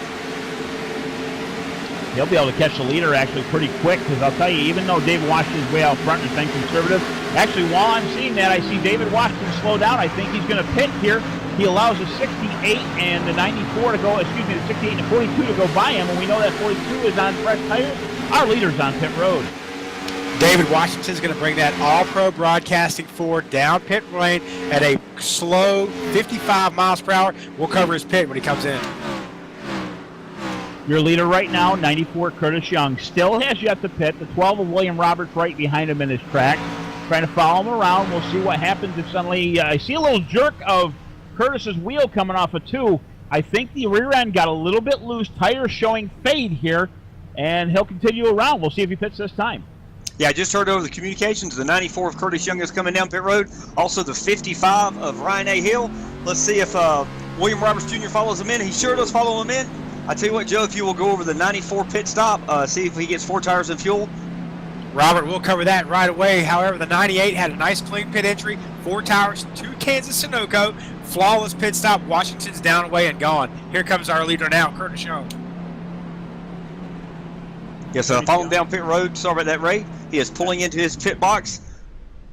He'll be able to catch the leader actually pretty quick, because I'll tell you, even though David Washington's way out front and has been conservative, actually while I'm seeing that, I see David Washington slow down. I think he's going to pit here. He allows the 68 and the 94 to go, the 68 and the 42 to go by him, and we know that 42 is on fresh tires. Our leader's on pit road. David Washington's going to bring that All-Pro Broadcasting Ford down pit lane at a slow 55 miles per hour. We'll cover his pit when he comes in. Your leader right now, 94 Curtis Young, still has yet to pit. The 12 of William Roberts right behind him in his track. Trying to follow him around. We'll see what happens if suddenly I see a little jerk of Curtis's wheel coming off of 2. I think the rear end got a little bit loose. Tire showing fade here, and he'll continue around. We'll see if he pits this time. Yeah, I just heard over the communications. The 94 of Curtis Young is coming down pit road. Also the 55 of Ryan A. Hill. Let's see if William Roberts Jr. follows him in. He sure does follow him in. I tell you what, Joe, if you will go over the 94 pit stop, see if he gets 4 tires and fuel. Robert, we'll cover that right away. However, the 98 had a nice clean pit entry, 4 tires, 2 Kansas Sunoco, flawless pit stop. Washington's down, away, and gone. Here comes our leader now, Curtis Young. Yes, following down pit road. Sorry about that, Ray. He is pulling into his pit box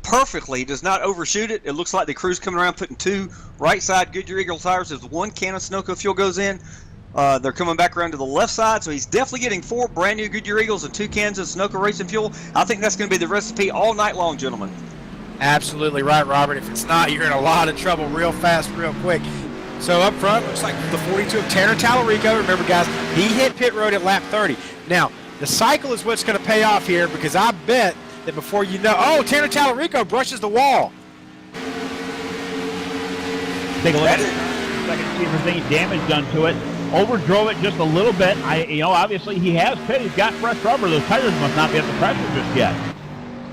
perfectly. He does not overshoot it. It looks like the crew's coming around putting 2 right side Goodyear Eagle tires as 1 can of Sunoco fuel goes in. They're coming back around to the left side, so he's definitely getting 4 brand new Goodyear Eagles and 2 cans of Sunoco racing fuel. I think that's going to be the recipe all night long, gentlemen. Absolutely right, Robert. If it's not, you're in a lot of trouble real fast, real quick. So up front, looks like the 42 of Tanner Tallarico. Remember, guys, he hit pit road at lap 30. Now, the cycle is what's going to pay off here, because I bet that before you know, Tanner Tallarico brushes the wall. Take a look at it. Second, see if there's any damage done to it. Overdrove it just a little bit. Obviously he has pit. He's got fresh rubber. Those tires must not be at the pressure just yet.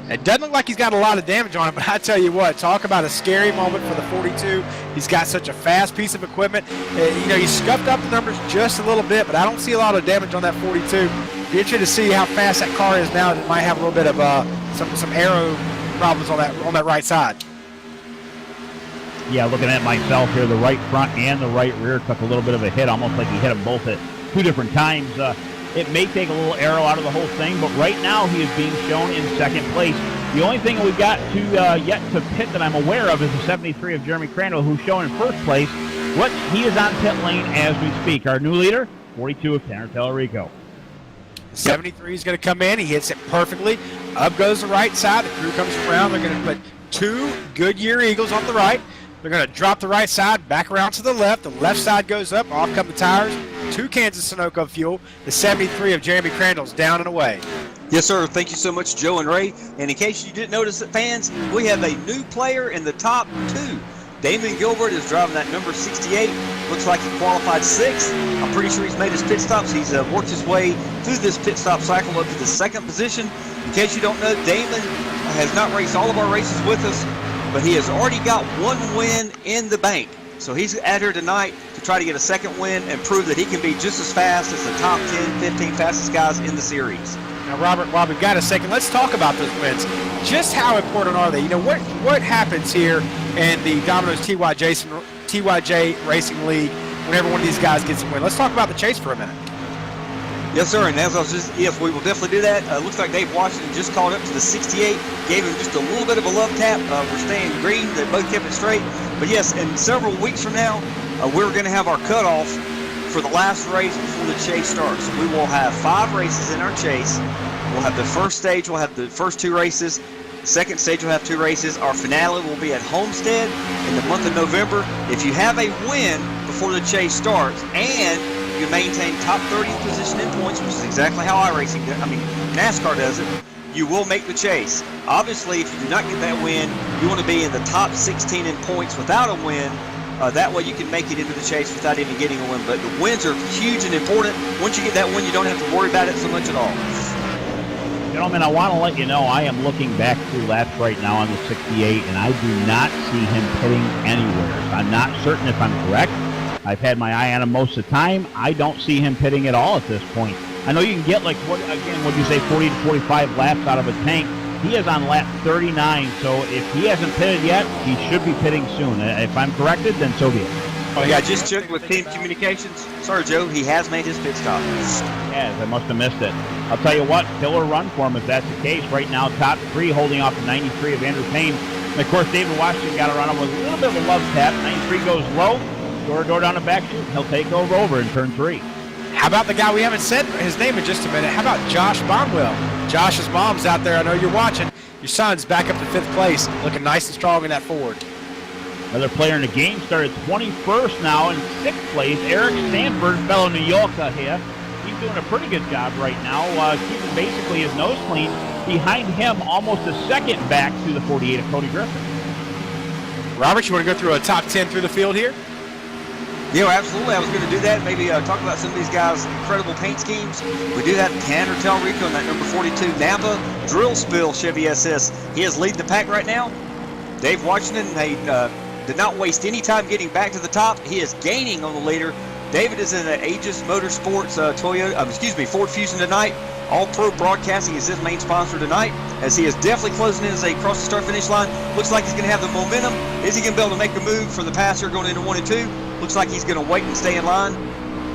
It doesn't look like he's got a lot of damage on him, but I tell you what, talk about a scary moment for the 42. He's got such a fast piece of equipment. He scuffed up the numbers just a little bit, but I don't see a lot of damage on that 42. Be interested to see how fast that car is now. It might have a little bit of some aero problems on that right side. Yeah, looking at myself here, the right front and the right rear took a little bit of a hit, almost like he hit them both at 2 different times. It may take a little arrow out of the whole thing, but right now he is being shown in second place. The only thing we've got to yet to pit that I'm aware of is the 73 of Jeremy Crandall, who's shown in first place. He is on pit lane as we speak. Our new leader, 42 of Tanner Tallarico. 73 is going to come in. He hits it perfectly. Up goes the right side. The crew comes around. They're going to put 2 Goodyear Eagles on the right. They're going to drop the right side back around to the left. The left side goes up. Off come the tires. 2 Kansas Sunoco fuel. The 73 of Jeremy Crandall's down and away. Yes, sir. Thank you so much, Joe and Ray. And in case you didn't notice it, fans, we have a new player in the top 2. Damon Gilbert is driving that number 68. Looks like he qualified 6th. I'm pretty sure he's made his pit stops. He's worked his way through this pit stop cycle up to the 2nd position. In case you don't know, Damon has not raced all of our races with us, but he has already got 1 win in the bank. So he's out here tonight to try to get a 2nd win and prove that he can be just as fast as the top 10, 15 fastest guys in the series. Now, Robert, while we've got a second, let's talk about those wins. Just how important are they? What happens here in the Domino's TYJ Racing League whenever one of these guys gets a win? Let's talk about the chase for a minute. Yes, sir, and as I was yes, we will definitely do that. Looks like Dave Washington just caught up to the 68, gave him just a little bit of a love tap. We're staying green. They both kept it straight. But yes, and several weeks from now, we're going to have our cutoff for the last race before the chase starts. We will have 5 races in our chase. We'll have the first stage. We'll have the first 2 races. Second stage will have 2 races. Our finale will be at Homestead in the month of November. If you have a win before the chase starts and you maintain top 30 position in points, which is exactly how NASCAR does it, you will make the chase. Obviously, if you do not get that win, you want to be in the top 16 in points without a win. That way you can make it into the chase without even getting a win. But the wins are huge and important. Once you get that win, you don't have to worry about it so much at all. Gentlemen, I want to let you know I am looking back through laps right now on the 68, and I do not see him pitting anywhere. I'm not certain if I'm correct. I've had my eye on him most of the time. I don't see him pitting at all at this point. I know you can get like, what do you say, 40 to 45 laps out of a tank. He is on lap 39, so if he hasn't pitted yet, he should be pitting soon. If I'm corrected, then so be it. Oh, yeah, I just checked with Team Communications. Sorry, Joe, he has made his pit stop. Yes, I must have missed it. I'll tell you what, killer run for him if that's the case. Right now, top 3 holding off the 93 of Andrew Payne. And of course, David Washington got to run him with a little bit of a love tap. 93 goes low, door down the back chute. He'll take over in turn 3. How about the guy we haven't said his name in just a minute? How about Josh Bonwell? Josh's mom's out there. I know you're watching. Your son's back up to 5th place, looking nice and strong in that Ford. Another player in the game started 21st now in 6th place. Eric Stanford, fellow New Yorker here. He's doing a pretty good job right now, keeping basically his nose clean. Behind him, almost a second back to the 48 of Cody Griffin. Robert, you want to go through a top 10 through the field here? Yeah, absolutely. I was going to do that. Maybe talk about some of these guys' incredible paint schemes. We do have Tanner Talrico in that number 42 Napa Drill Spill Chevy SS. He is leading the pack right now. Dave Washington, he did not waste any time getting back to the top. He is gaining on the leader. David is in the Aegis Motorsports Ford Fusion tonight. All Pro Broadcasting is his main sponsor tonight, as he is definitely closing in as they cross the start-finish line. Looks like he's going to have the momentum. Is he going to be able to make a move for the pass here going into 1 and 2? Looks like he's going to wait and stay in line.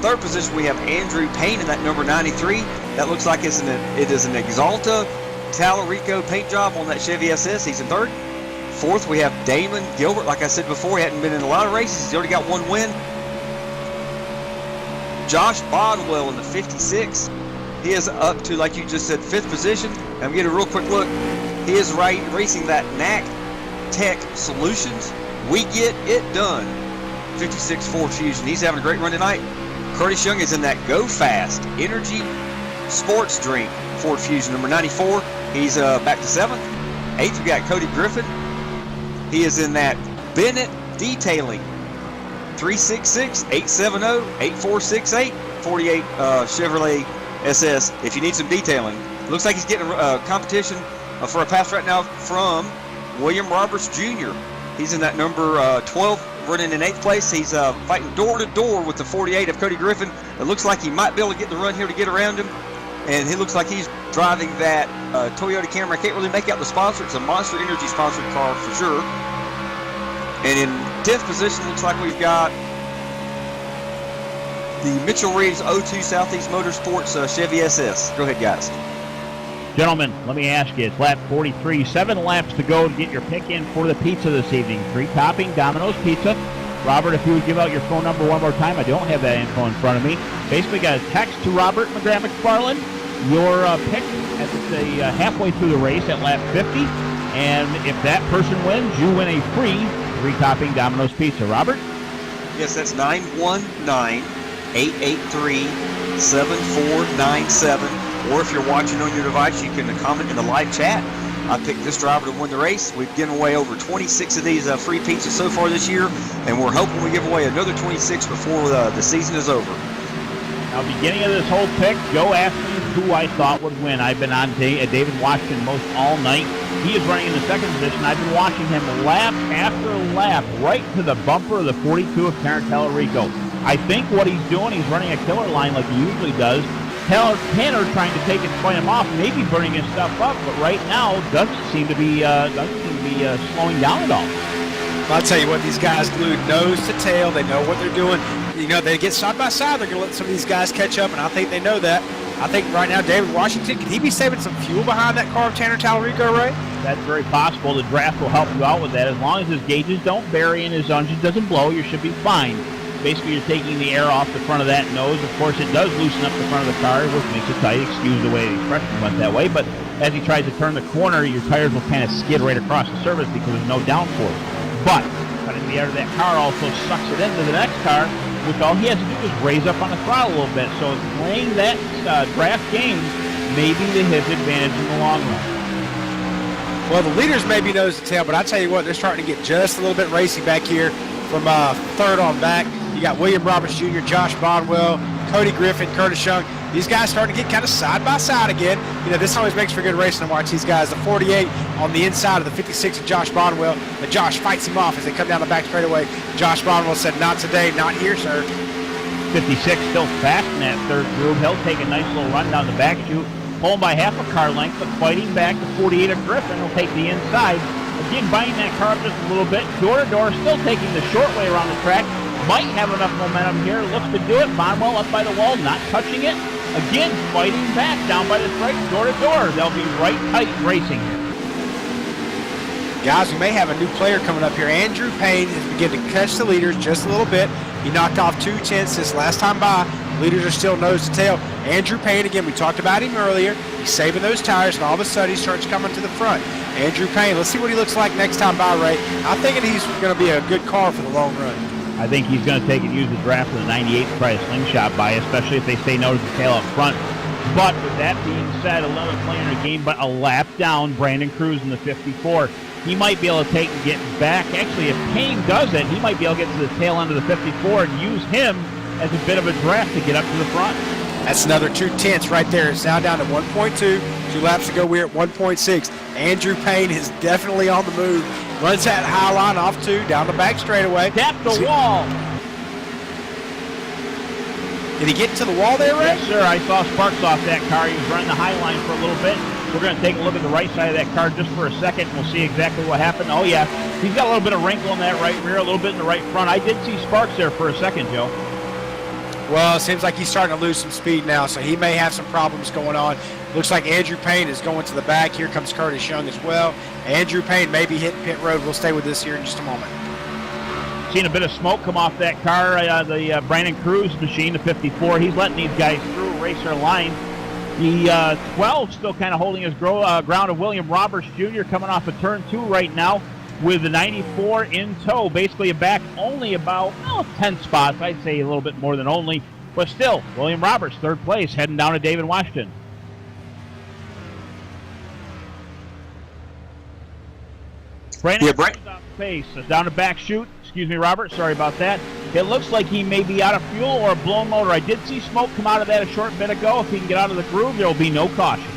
Third position, we have Andrew Payne in that number 93. That looks like it is an Exalta Talarico paint job on that Chevy SS. He's in third. Fourth, we have Damon Gilbert. Like I said before, he hadn't been in a lot of races. He's already got one win. Josh Bodwell in the 56. He is up to, like you just said, 5th position. I'm getting a real quick look. He is racing that NAC Tech Solutions. We get it done. 56 Ford Fusion. He's having a great run tonight. Curtis Young is in that Go Fast Energy Sports Drink Ford Fusion number 94. He's back to 7th. 8th, we got Cody Griffin. He is in that Bennett Detailing 366-870-8468 48 Chevrolet SS. If you need some detailing, looks like he's getting a competition for a pass right now from William Roberts Jr. He's in that number 12, running in 8th place. He's fighting door to door with the 48 of Cody Griffin. It looks like he might be able to get the run here to get around him, and he looks like he's driving that Toyota Camry. I can't really make out the sponsor. It's a Monster Energy sponsored car for sure. And in 10th position, looks like we've got the Mitchell Reeves 02 Southeast Motorsports Chevy SS. Go ahead, guys. Gentlemen, let me ask you, it's lap 43, 7 laps to go to get your pick in for the pizza this evening. 3-topping Domino's Pizza. Robert, if you would give out your phone number one more time. I don't have that info in front of me. Basically got a text to Robert McGrath McFarland. Your pick at the halfway through the race at lap 50. And if that person wins, you win a free 3-topping Domino's Pizza. Robert? Yes, that's 919-883-7497. Or if you're watching on your device, you can comment in the live chat. I picked this driver to win the race. We've given away over 26 of these free pizzas so far this year, and we're hoping we give away another 26 before the season is over. Now, beginning of this whole pick, Joe asked me who I thought would win. I've been on David Washington most all night. He is running in the 2nd position. I've been watching him lap after lap, right to the bumper of the 42 of Tanner Talarico. I think what he's doing, he's running a killer line like he usually does. Tanner trying to take it, point him off, maybe burning his stuff up, but right now doesn't seem to be slowing down at all. I'll tell you what, these guys glued nose to tail. They know what they're doing. You know, they get side by side. They're going to let some of these guys catch up, and I think they know that. I think right now, David Washington, could he be saving some fuel behind that car of Tanner Talarico, Ray? That's very possible. The draft will help you out with that. As long as his gauges don't bury and his engine doesn't blow, you should be fine. Basically, you're taking the air off the front of that nose. Of course, it does loosen up the front of the car, which makes it tight. Excuse the way the expression went that way. But as he tries to turn the corner, your tires will kind of skid right across the surface because there's no downforce. But cutting the air to that car also sucks it into the next car, which all he has to do is raise up on the throttle a little bit. So playing that draft game may be to his advantage in the long run. Well, the leaders may be nose to tail, but I tell you what, they're starting to get just a little bit racy back here from 3rd on back. You got William Roberts Jr., Josh Bodwell, Cody Griffin, Curtis Young. These guys starting to get kind of side by side again. You know, this always makes for good racing to watch these guys. The 48 on the inside of the 56 of Josh Bodwell. But Josh fights him off as they come down the back straightaway. Josh Bodwell said, "Not today, not here, sir." 56 still fast in that 3rd groove. He'll take a nice little run down the back chute, pulling by half a car length, but fighting back the 48 of Griffin. He'll take the inside. Again, binding that car up just a little bit. Door to door, still taking the short way around the track. Might have enough momentum here. Looks to do it. Bonwell up by the wall, not touching it. Again, fighting back down by the strike, door to door. They'll be right tight racing here. Guys, we may have a new player coming up here. Andrew Payne is beginning to catch the leaders just a little bit. He knocked off 2 tenths this last time by. Leaders are still nose to tail. Andrew Payne, again, we talked about him earlier. He's saving those tires, and all of a sudden he starts coming to the front. Andrew Payne, let's see what he looks like next time by, Ray. I'm thinking he's going to be a good car for the long run. I think he's going to take and use the draft of the 98 to try a slingshot by, especially if they stay nose to tail up front. But with that being said, another player in the game, but a lap down, Brandon Cruz in the 54. he might be able to take and get back. Actually, if Payne does it, he might be able to get to the tail end of the 54 and use him as a bit of a draft to get up to the front. That's another 2/10 right there. It's now down to 1.2. 2 laps to go. We're at 1.6. Andrew Payne is definitely on the move. Runs that high line off 2, down the back straightaway. Tap the wall. Did he get to the wall there, Ray? Yes, sir. I saw sparks off that car. He was running the high line for a little bit. We're going to take a look at the right side of that car just for a second, and we'll see exactly what happened. Oh, yeah. He's got a little bit of wrinkle in that right rear, a little bit in the right front. I did see sparks there for a second, Joe. Well, it seems like he's starting to lose some speed now, so he may have some problems going on. Looks like Andrew Payne is going to the back. Here comes Curtis Young as well. Andrew Payne may be hitting pit road. We'll stay with this here in just a moment. Seen a bit of smoke come off that car, the Brandon Cruz machine, the 54. He's letting these guys through, race their line. The 12 still kind of holding his ground of William Roberts Jr. coming off of turn 2 right now with the 94 in tow. Basically a back only about 10 spots. I'd say a little bit more than only. But still, William Roberts, 3rd place, heading down to David Washington. Brandon Cruz off the pace. Down the back chute. Excuse me, Robert. Sorry about that. It looks like he may be out of fuel or a blown motor. I did see smoke come out of that a short bit ago. If he can get out of the groove, there will be no caution.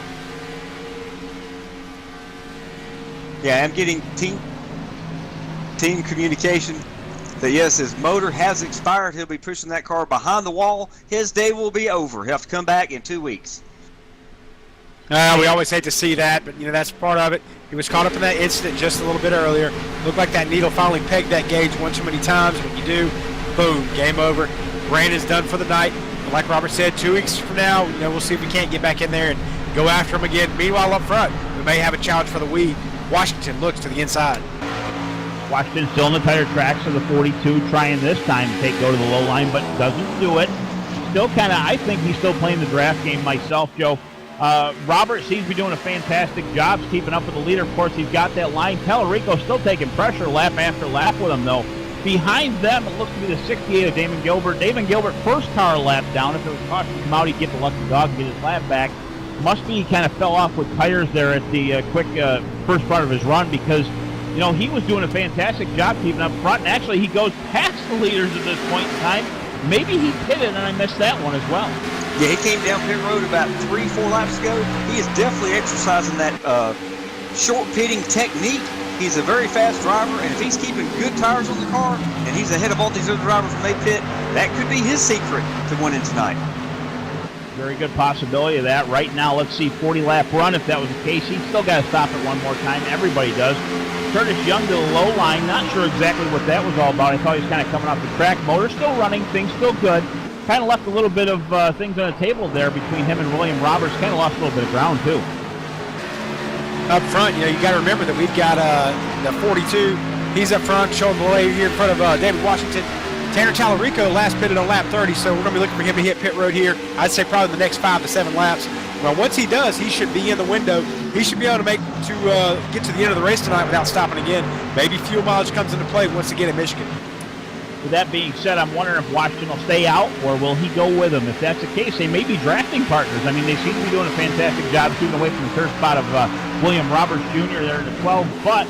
Yeah, I'm getting team communication that, yes, his motor has expired. He'll be pushing that car behind the wall. His day will be over. He'll have to come back in 2 weeks. We always hate to see that, but, that's part of it. He was caught up in that incident just a little bit earlier. Looked like that needle finally pegged that gauge one too many times. When you do, boom, game over. Brandon's done for the night. And like Robert said, 2 weeks from now, we'll see if we can't get back in there and go after him again. Meanwhile, up front, we may have a challenge for the lead. Washington looks to the inside. Washington still in the tighter tracks of the 42, trying this time to go to the low line, but doesn't do it. Still I think he's still playing the draft game myself, Joe. Robert seems to be doing a fantastic job keeping up with the leader. Of course, he's got that line. Tallarico still taking pressure lap after lap with him, though. Behind them, it looks to be the 68 of Damon Gilbert. Damon Gilbert, first car lap down. If there was caution to come out, he'd get the lucky dog and get his lap back. Must be he kind of fell off with tires there at the quick first part of his run because, he was doing a fantastic job keeping up front. And actually, he goes past the leaders at this point in time. Maybe he pitted, and I missed that one as well. Yeah, he came down pit road about 3-4 laps ago. He is definitely exercising that short pitting technique. He's a very fast driver, and if he's keeping good tires on the car, and he's ahead of all these other drivers when they pit, that could be his secret to winning tonight. Very good possibility of that. Right now, let's see, 40-lap run. If that was the case, he's still got to stop it one more time. Everybody does. Curtis Young to the low line. Not sure exactly what that was all about. I thought he was kind of coming off the track. Motor still running. Things still good. Kind of left a little bit of things on the table there between him and William Roberts. Kind of lost a little bit of ground, too. Up front, you got to remember that we've got the 42. He's up front, showing the way here in front of David Washington. Tanner Tallarico last pitted on lap 30, so we're going to be looking for him to hit pit road here. I'd say probably the next 5 to 7 laps. Well, once he does, he should be in the window. He should be able to get to the end of the race tonight without stopping again. Maybe fuel mileage comes into play once again in Michigan. With that being said, I'm wondering if Washington will stay out or will he go with him. If that's the case, they may be drafting partners. I mean, they seem to be doing a fantastic job keeping away from the third spot of William Roberts Jr. there in the 12. But,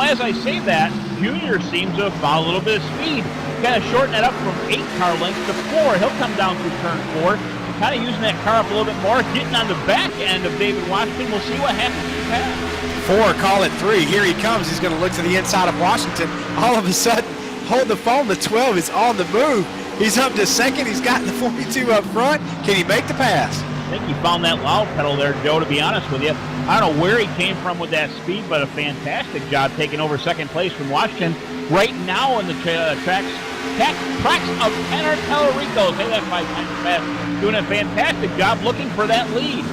as I say that, Jr. seems to have found a little bit of speed. Kind of shorten that up from 8 car lengths to 4. He'll come down through turn 4. Kind of using that car up a little bit more, getting on the back end of David Washington. We'll see what happens in the pass. 4, call it 3. Here he comes. He's going to look to the inside of Washington. All of a sudden, hold the phone. The 12 is on the move. He's up to second. He's got the 42 up front. Can he make the pass? I think he found that loud pedal there, Joe, to be honest with you. I don't know where he came from with that speed, but a fantastic job taking over second place from Washington. Right now in the tracks of Tanner Tallarico. Say that 5 times fast. Doing a fantastic job looking for that lead.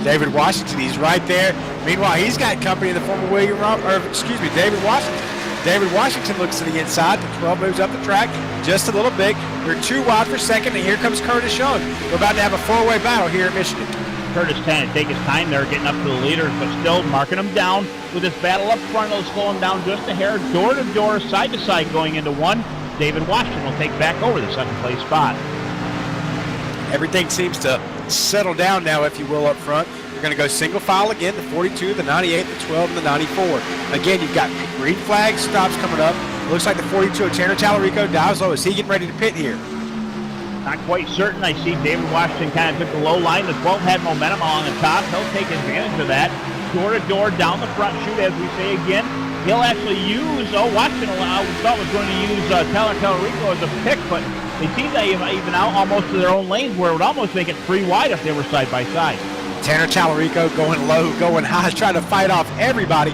David Washington, he's right there. Meanwhile, he's got company in the form of David Washington. David Washington looks to the inside. The 12 moves up the track just a little bit. We're 2 wide for second, and here comes Curtis Young. We're about to have a 4-way battle here at Michigan. Curtis trying to take his time there, getting up to the leaders, but still marking them down with this battle up front. It'll slow him down just a hair. Door to door, side to side going into 1. David Washington will take back over the second place spot. Everything seems to settle down now, if you will, up front. You're going to go single file again, the 42, the 98, the 12, and the 94. Again, you've got green flag stops coming up. It looks like the 42 of Tanner Tallarico dives low. Is he getting ready to pit here? Not quite certain. I see David Washington kind of took the low line. The 12 had momentum along the top. He'll take advantage of that. Door to door, down the front chute, as we say again. He'll actually use, Washington we thought was going to use Tallarico as a pick, but they seem to even out almost to their own lanes where it would almost make it 3 wide if they were side by side. Tanner Tallarico going low, going high, trying to fight off everybody.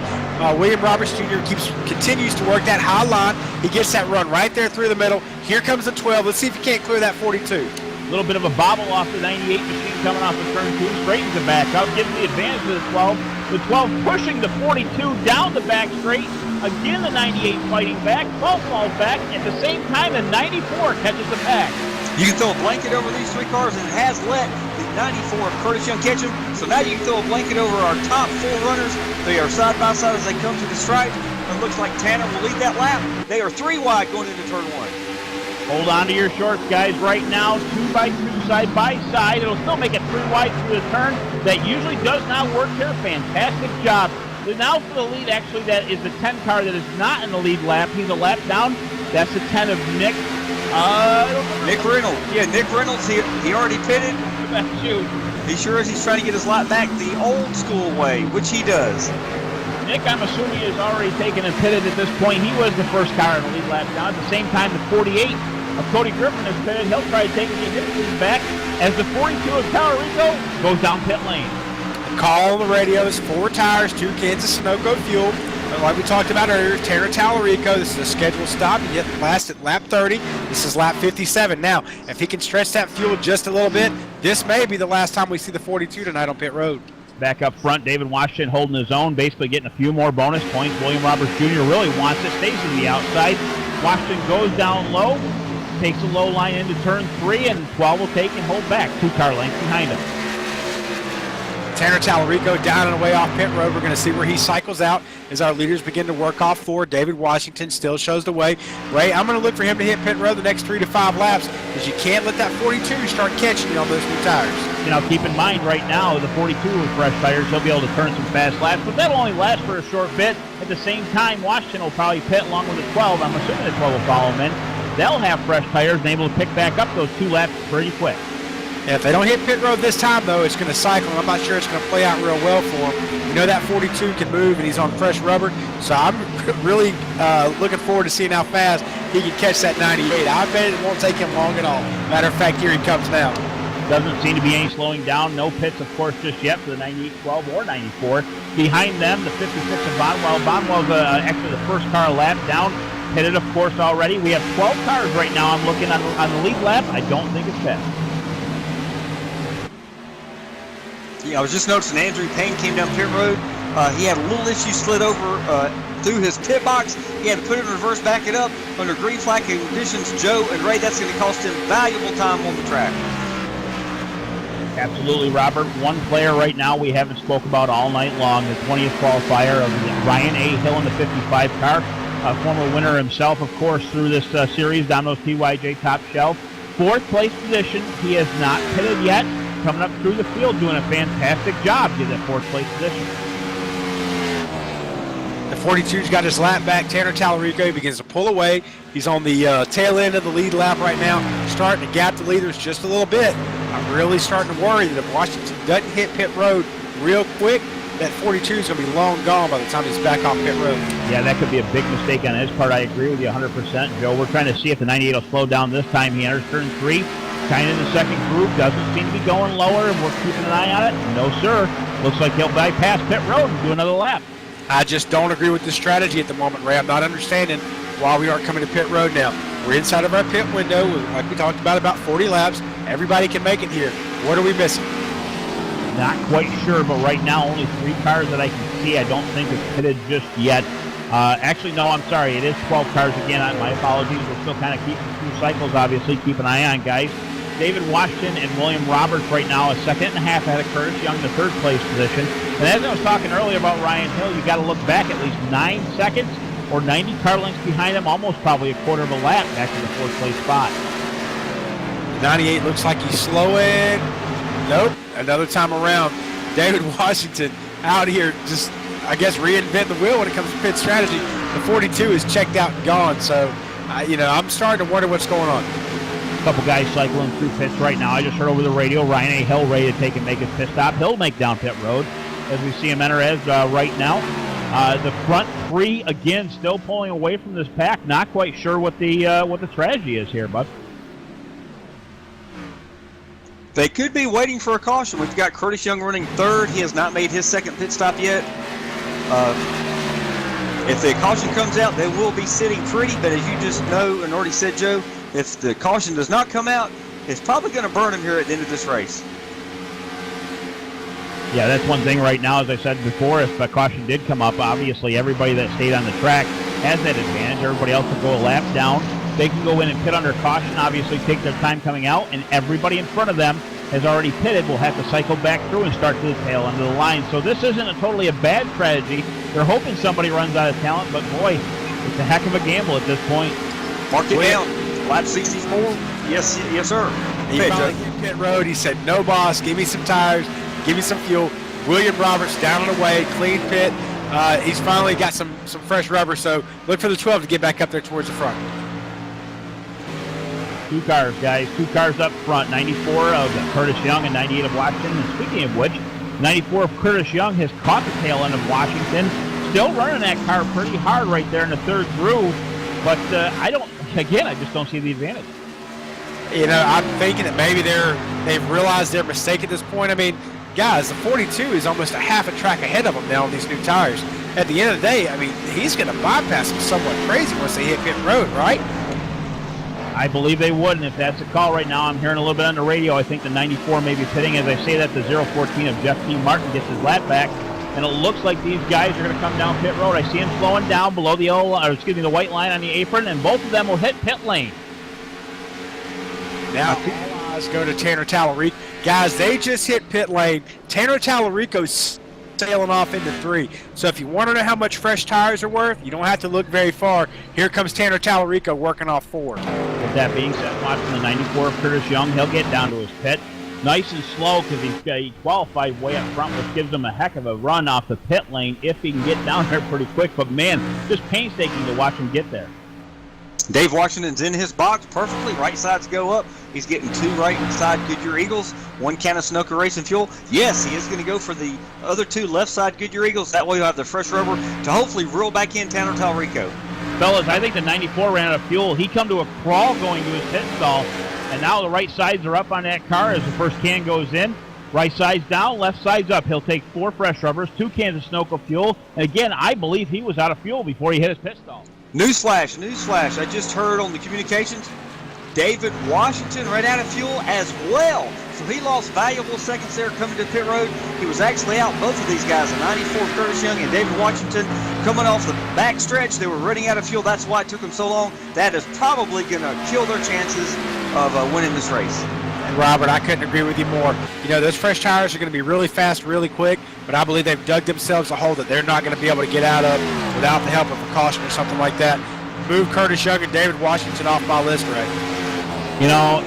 William Roberts Jr. continues to work that high line. He gets that run right there through the middle. Here comes the 12. Let's see if he can't clear that 42. A little bit of a bobble off the 98 machine coming off of turn 2. Straightens it back up, giving the advantage to the 12. The 12 pushing the 42 down the back straight. Again, the 98 fighting back. 12 falls back. At the same time, the 94 catches the pack. You can throw a blanket over these 3 cars, and it has let the 94 of Curtis Young catch them. So now you can throw a blanket over our top 4 runners. They are side by side as they come to the stripe. It looks like Tanner will lead that lap. They are 3 wide going into turn 1. Hold on to your shorts, guys, right now. 2 by 2, side by side. It'll still make it 3 wide through the turn. That usually does not work here. Fantastic job. Now for the lead, actually, that is the 10 car that is not in the lead lap. He's a lap down. That's the 10 of Nick. Nick Reynolds. Yeah, Nick Reynolds, he already pitted. Shoot. He sure is. He's trying to get his lap back the old school way, which he does. Nick, I'm assuming, is already taken and pitted at this point. He was the first car in the lead lap down. At the same time, the 48 of Cody Griffin is pitted. He'll try to take it his lead back as the 42 of Tallarico goes down pit lane. Call on the radios, 4 tires, 2 cans of Sunoco fuel. But like we talked about earlier, Tanner Tallarico, this is a scheduled stop. He hit last at lap 30. This is lap 57. Now, if he can stretch that fuel just a little bit, this may be the last time we see the 42 tonight on pit road. Back up front, David Washington holding his own, basically getting a few more bonus points. William Roberts Jr. really wants it, stays to the outside. Washington goes down low, takes a low line into turn 3, and 12 will take and hold back 2 car lengths behind him. Tanner Tallarico down and away off pit road. We're going to see where he cycles out as our leaders begin to work off 4. David Washington still shows the way. Ray, I'm going to look for him to hit pit road the next 3 to 5 laps because you can't let that 42 start catching you on those new tires. You know, keep in mind right now, the 42 with fresh tires, he'll be able to turn some fast laps, but that'll only last for a short bit. At the same time, Washington will probably pit along with the 12. I'm assuming the 12 will follow him in. They'll have fresh tires and able to pick back up those 2 laps pretty quick. Yeah, if they don't hit pit road this time, though, it's going to cycle. I'm not sure it's going to play out real well for him. You know that 42 can move, and he's on fresh rubber, so I'm really looking forward to seeing how fast he can catch that 98. I bet it won't take him long at all. Matter of fact, here he comes now. Doesn't seem to be any slowing down. No pits, of course, just yet for the 98, 12, or 94. Behind them, the 56 of Bonwell. Bonwell's actually the first car lap down. Pitted, of course, already. We have 12 cars right now. I'm looking on the lead lap. I don't think it's pit. Yeah, I was just noticing Andrew Payne came down pit road. He had a little issue, slid over through his pit box. He had to put it in reverse, back it up. Under green flag conditions, Joe and Ray, that's going to cost him valuable time on the track. Absolutely, Robert. One player right now we haven't spoke about all night long, the 20th qualifier of Ryan A. Hill in the 55 car. Former winner himself, of course, through this series, down those TYJ top shelf. 4th place position. He has not pitted yet. Coming up through the field, doing a fantastic job to get that 4th place position. The 42's got his lap back. Tanner Tallarico, he begins to pull away. He's on the tail end of the lead lap right now, starting to gap the leaders just a little bit. I'm really starting to worry that if Washington doesn't hit pit road real quick, that 42 is going to be long gone by the time he's back off pit road. Yeah, that could be a big mistake on his part. I agree with you 100%, Joe. We're trying to see if the 98 will slow down this time. He enters turn 3, kind of in the second group, doesn't seem to be going lower, and we're keeping an eye on it. No, sir. Looks like he'll bypass pit road and do another lap. I just don't agree with the strategy at the moment, Ray. I'm not understanding why we aren't coming to pit road now. We're inside of our pit window, like we talked about 40 laps. Everybody can make it here. What are we missing? Not quite sure, but right now only 3 cars that I can see. I don't think is pitted just yet. Actually, no, I'm sorry. It is 12 cars again. My apologies. We're still kind of keeping 2 cycles, obviously. Keep an eye on, guys. David Washington and William Roberts right now a second and a half ahead of Curtis Young, the 3rd place position. And as I was talking earlier about Ryan Hill, you got to look back at least 9 seconds or 90 car lengths behind him, almost probably a quarter of a lap back to the 4th place spot. 98 looks like he's slowing. Nope. Another time around. David Washington out here just, I guess, reinventing the wheel when it comes to pit strategy. The 42 is checked out and gone, so, I'm starting to wonder what's going on. A couple guys cycling through pits right now. I just heard over the radio Ryan A. Hill ready to take and make his pit stop. He'll make down pit road as we see him enter as right now. The front three, again, still pulling away from this pack. Not quite sure what the strategy is here, Bud. They could be waiting for a caution. We've got Curtis Young running third. He has not made his second pit stop yet. If the caution comes out, they will be sitting pretty, but as you just know and already said, Joe, if the caution does not come out, it's probably going to burn him here at the end of this race. Yeah, that's one thing right now, as I said before, if a caution did come up, obviously everybody that stayed on the track has that advantage. Everybody else will go a lap down. They can go in and pit under caution, obviously take their time coming out, and everybody in front of them has already pitted, will have to cycle back through and start to the tail end of the line. So this isn't totally a bad strategy. They're hoping somebody runs out of talent, but boy, it's a heck of a gamble at this point. Mark it down. Lap 64. Yes, sir. He finally hit pit road. He said, "No, boss, give me some tires, give me some fuel." William Roberts down and away, clean pit. He's finally got some fresh rubber, so look for the 12 to get back up there towards the front. Two cars, guys. Two cars up front. 94 of Curtis Young and 98 of Washington. And speaking of which, 94 of Curtis Young has caught the tail end of Washington. Still running that car pretty hard right there in the third groove. But I just don't see the advantage. I'm thinking that maybe they've realized their mistake at this point. I mean, guys, the 42 is almost a half a track ahead of them now on these new tires. At the end of the day, I mean, he's going to bypass them somewhat crazy once they hit pit road, right? I believe they would, and if that's the call right now, I'm hearing a little bit on the radio. I think the 94 may be pitting. As I say that, the 014 of Jeff T. Martin gets his lap back, and it looks like these guys are going to come down pit road. I see him slowing down below the the white line on the apron, and both of them will hit pit lane. Now, all eyes go to Tanner Tallarico. Guys, they just hit pit lane. Tanner Tallarico's sailing off into 3. So if you want to know how much fresh tires are worth, you don't have to look very far. Here comes Tanner Tallarico working off 4. With that being said, watching the 94 of Curtis Young, he'll get down to his pit. Nice and slow because he qualified way up front, which gives him a heck of a run off the pit lane if he can get down there pretty quick. But, man, just painstaking to watch him get there. Dave Washington's in his box perfectly. Right sides go up. He's getting 2 right side Goodyear Eagles, 1 can of Sunoco Racing Fuel. Yes, he is going to go for the other 2 left side Goodyear Eagles. That way he'll have the fresh rubber to hopefully reel back in Tanner Tallarico. Fellas, I think the 94 ran out of fuel. He come to a crawl going to his pit stall, and now the right sides are up on that car as the first can goes in. Right side's down, left side's up. He'll take 4 fresh rubbers, 2 cans of Sunoco fuel. And again, I believe he was out of fuel before he hit his pit stall. Newsflash. I just heard on the communications, David Washington ran out of fuel as well. So he lost valuable seconds there coming to pit road. He was actually out, both of these guys, the 94 Curtis Young and David Washington, coming off the back stretch. They were running out of fuel. That's why it took them so long. That is probably going to kill their chances of winning this race. And Robert, I couldn't agree with you more. Those fresh tires are going to be really fast, really quick, but I believe they've dug themselves a hole that they're not going to be able to get out of without the help of a caution or something like that. Move Curtis Young and David Washington off my list, Ray. No,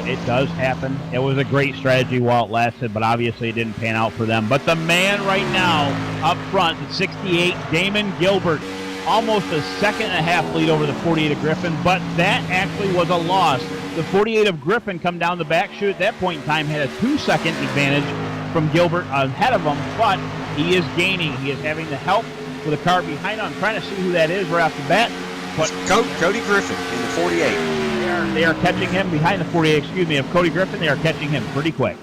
it does happen. It was a great strategy while it lasted, but obviously it didn't pan out for them. But the man right now up front at 68, Damon Gilbert, almost a second and a half lead over the 48 of Griffin, but that actually was a loss. The 48 of Griffin come down the back chute at that point in time, had a 2-second advantage from Gilbert ahead of him, but he is gaining. He is having the help with a car behind him. I'm trying to see who that is right off the bat. But Cody Griffin in the 48. They are catching him behind the 48, of Cody Griffin. They are catching him pretty quick.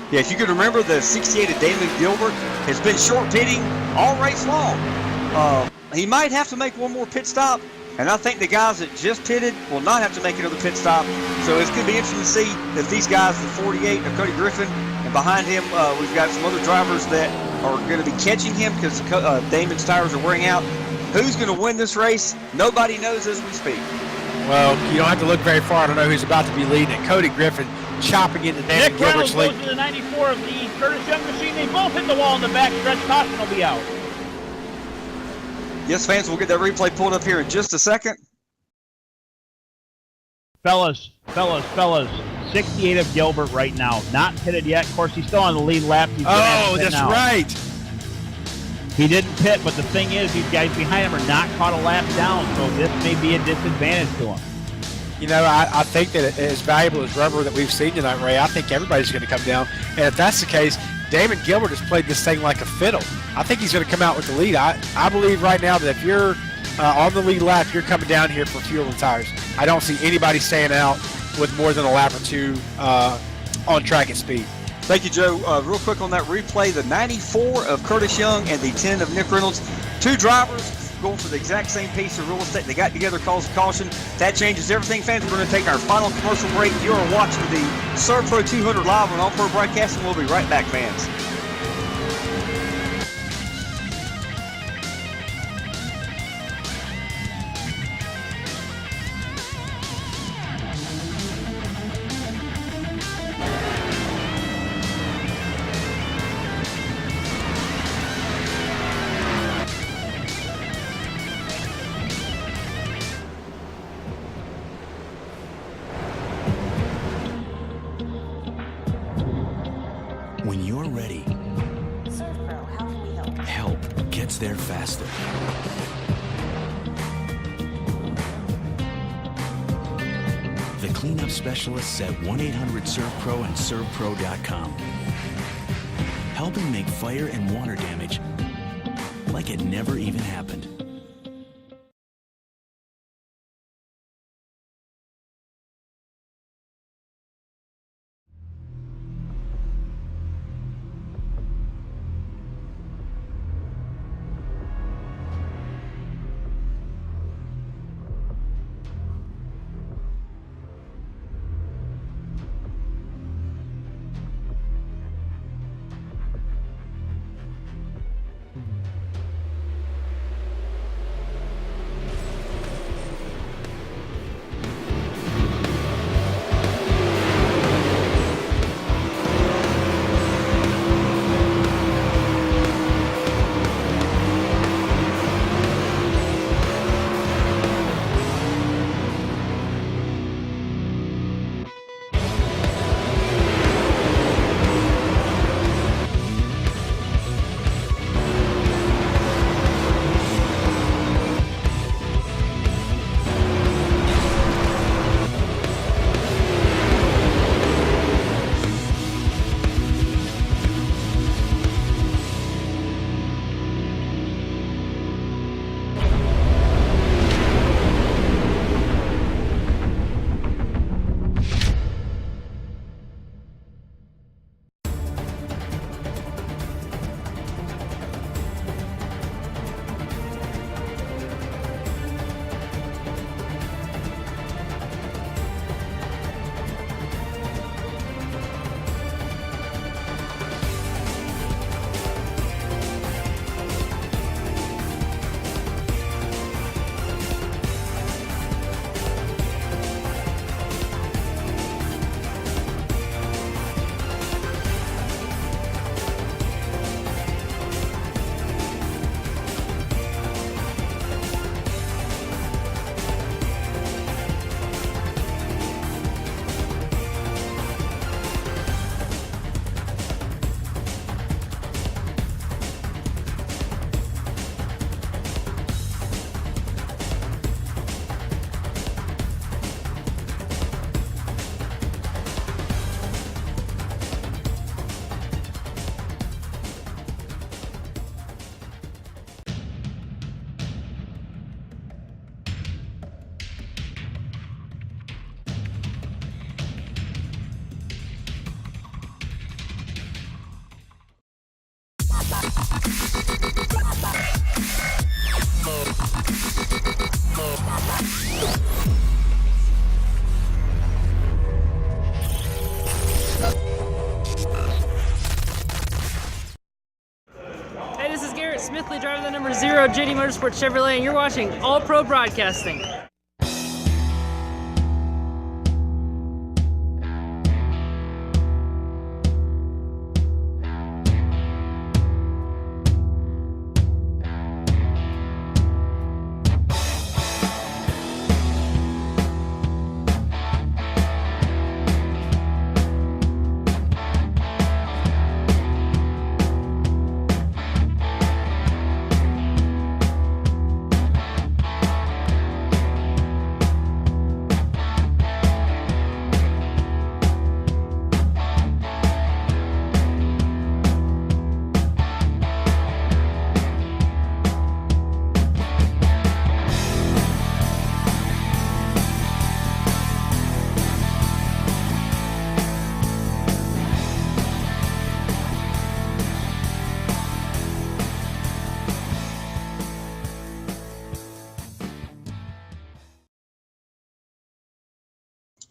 Yeah, if you can remember, the 68 of Damon Gilbert has been short pitting all race long. He might have to make one more pit stop, and I think the guys that just pitted will not have to make another pit stop. So it's going to be interesting to see if these guys, the 48 of Cody Griffin, and behind him we've got some other drivers that are going to be catching him because Damon's tires are wearing out. Who's going to win this race? Nobody knows as we speak. Well, you don't have to look very far to know who's about to be leading it. Cody Griffin chopping into Damon Nick Gilbert's Reynolds lead. goes to the 94 of the Curtis Young machine. They both hit the wall in the back stretch. Caution will be out. Yes, fans, we'll get that replay pulled up here in just a second. Fellas. 68 of Gilbert right now. Not pitted yet. Of course, he's still on the lead lap. He's gonna have to Oh, pit that's now. right. He didn't pit, but the thing is, these guys behind him are not caught a lap down, so this may be a disadvantage to him. You know, I think that as valuable as rubber that we've seen tonight, Ray, I think everybody's going to come down. And if that's the case, Damon Gilbert has played this thing like a fiddle. I think he's going to come out with the lead. I believe right now that if you're on the lead lap, you're coming down here for fuel and tires. I don't see anybody staying out with more than a lap or two on track at speed. Thank you, Joe. Real quick on that replay, the 94 of Curtis Young and the 10 of Nick Reynolds. Two drivers going for the exact same piece of real estate. They got together, caused a caution. That changes everything, fans. We're going to take our final commercial break. You are watching the SERVPRO 200 live on All Pro Broadcasting. We'll be right back, fans. When you're ready, SERVPRO, how can we help? help gets there faster. The cleanup specialists at 1-800-SERVPRO and SERVPRO.com. Helping make fire and water damage like it never even happened. Hey, this is Garrett Smithley, driving the number 0 JD Motorsports Chevrolet, and you're watching All Pro Broadcasting.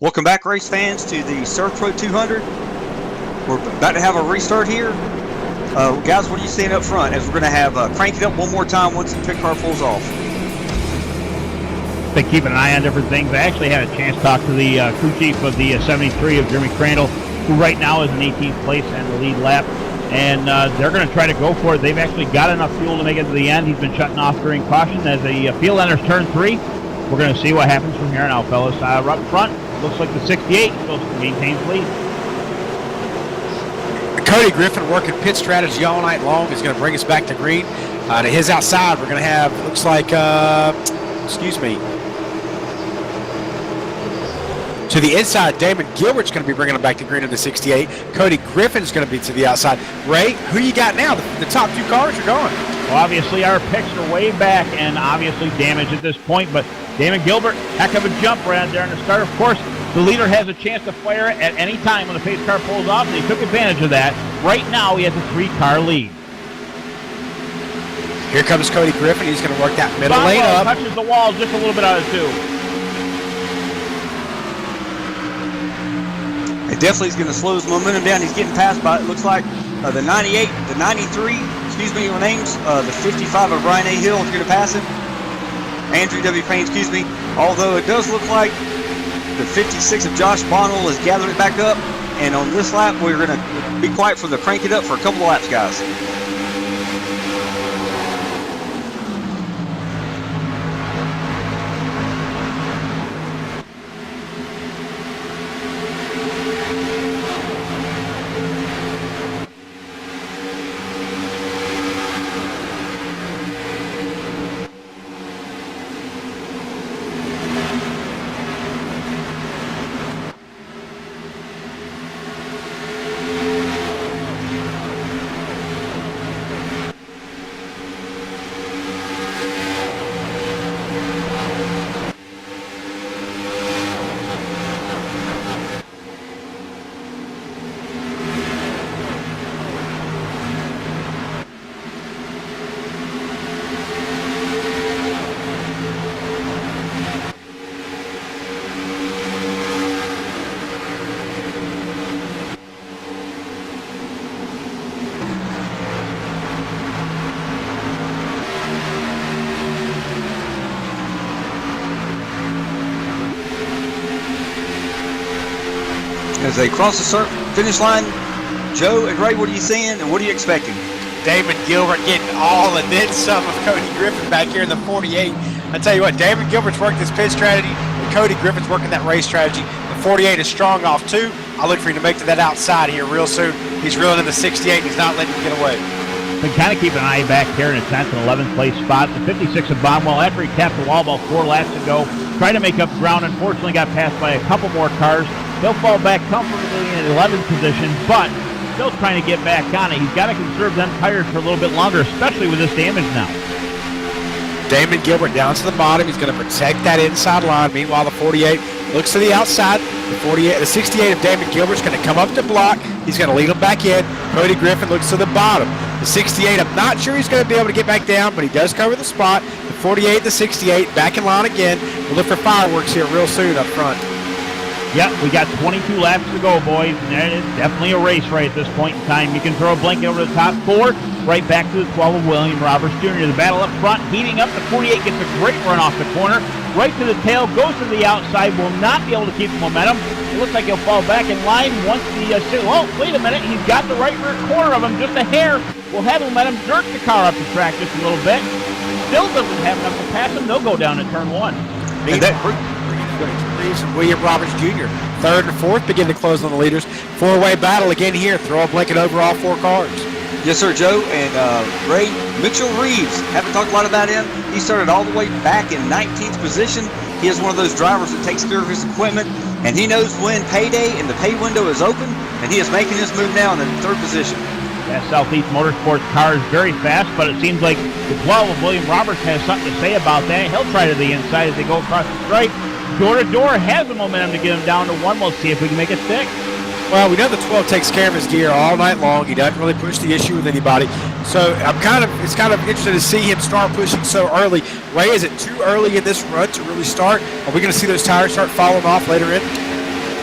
Welcome back, race fans, to the Surf Pro 200. We're about to have a restart here. Guys, what are you seeing up front as we're going to have crank it up one more time once the pit car pulls off? Been keeping an eye on different things. I actually had a chance to talk to the crew chief of the 73 of Jeremy Crandall, who right now is in 18th place and the lead lap. And they're going to try to go for it. They've actually got enough fuel to make it to the end. He's been shutting off during caution as the field enters turn 3. We're going to see what happens from here now, fellas. Up front, looks like the 68 still maintains lead. Cody Griffin working pit strategy all night long is going to bring us back to green. To his outside, we're going to have, looks like, to the inside, Damon Gilbert's going to be bringing him back to green in the 68. Cody Griffin's going to be to the outside. Ray, who you got now? The top 2 cars are gone. Well, obviously, our picks are way back and obviously damaged at this point, but Damon Gilbert, heck of a jump right there in the start. Of course, the leader has a chance to fire it at any time when the pace car pulls off, and he took advantage of that. Right now, he has a 3-car lead. Here comes Cody Griffin. He's going to work that middle lane up. Touches the wall just a little bit out of 2. It definitely is going to slow his momentum down. He's getting passed by, it looks like, the 98, the 93, your names, the 55 of Ryan A. Hill is going to pass him. Andrew W. Payne, although it does look like the 56 of Josh Bonnell is gathering it back up. And on this lap, we're going to be quiet for the crank it up for a couple of laps, guys. As they cross the finish line, Joe and Ray, what are you seeing and what are you expecting? Damon Gilbert getting all and then some of Cody Griffin back here in the 48. I tell you what, Damon Gilbert's worked this pit strategy, and Cody Griffin's working that race strategy. The 48 is strong off 2. I look for him to make to that outside here real soon. He's reeling in the 68, and he's not letting him get away. Been kind of keeping an eye back here in a 10th and 11th place spot. The 56 of Bonwell, after he tapped the wall about 4 laps ago, tried to make up ground. Unfortunately, got passed by a couple more cars. He'll fall back comfortably in 11th position, but still trying to get back on it. He's got to conserve them tires for a little bit longer, especially with this damage now. Damon Gilbert down to the bottom. He's going to protect that inside line. Meanwhile, the 48 looks to the outside. The 68 of Damon Gilbert's going to come up to block. He's going to lead him back in. Cody Griffin looks to the bottom. The 68, I'm not sure he's going to be able to get back down, but he does cover the spot. The 48, the 68, back in line again. We'll look for fireworks here real soon up front. Yep, we got 22 laps to go, boys, and it is definitely a race right at this point in time. You can throw a blanket over the top 4, right back to the 12 of William Roberts Jr. The battle up front, heating up. The 48 gets a great run off the corner, right to the tail, goes to the outside, will not be able to keep the momentum. It looks like he'll fall back in line once the, oh, wait a minute, he's got the right rear corner of him, just a hair. Will have momentum, jerk the car up the track just a little bit. Still doesn't have enough to pass him. They'll go down to turn 1. And William Roberts Jr. 3rd and 4th begin to close on the leaders. 4-way battle again here. Throw a blanket over all 4 cars. Yes, sir, Joe. And Ray, Mitchell Reeves, haven't talked a lot about him. He started all the way back in 19th position. He is one of those drivers that takes care of his equipment, and he knows when payday and the pay window is open, and he is making his move now in the 3rd position. That Southeast Motorsports car is very fast, but it seems like the 12 of William Roberts has something to say about that. He'll try to the inside as they go across the stripe. Door to door has the momentum to get him down to 1. We'll see if we can make it stick. Well, we know the 12 takes care of his gear all night long. He doesn't really push the issue with anybody. So it's kind of interesting to see him start pushing so early. Ray, is it too early in this run to really start? Are we going to see those tires start falling off later in?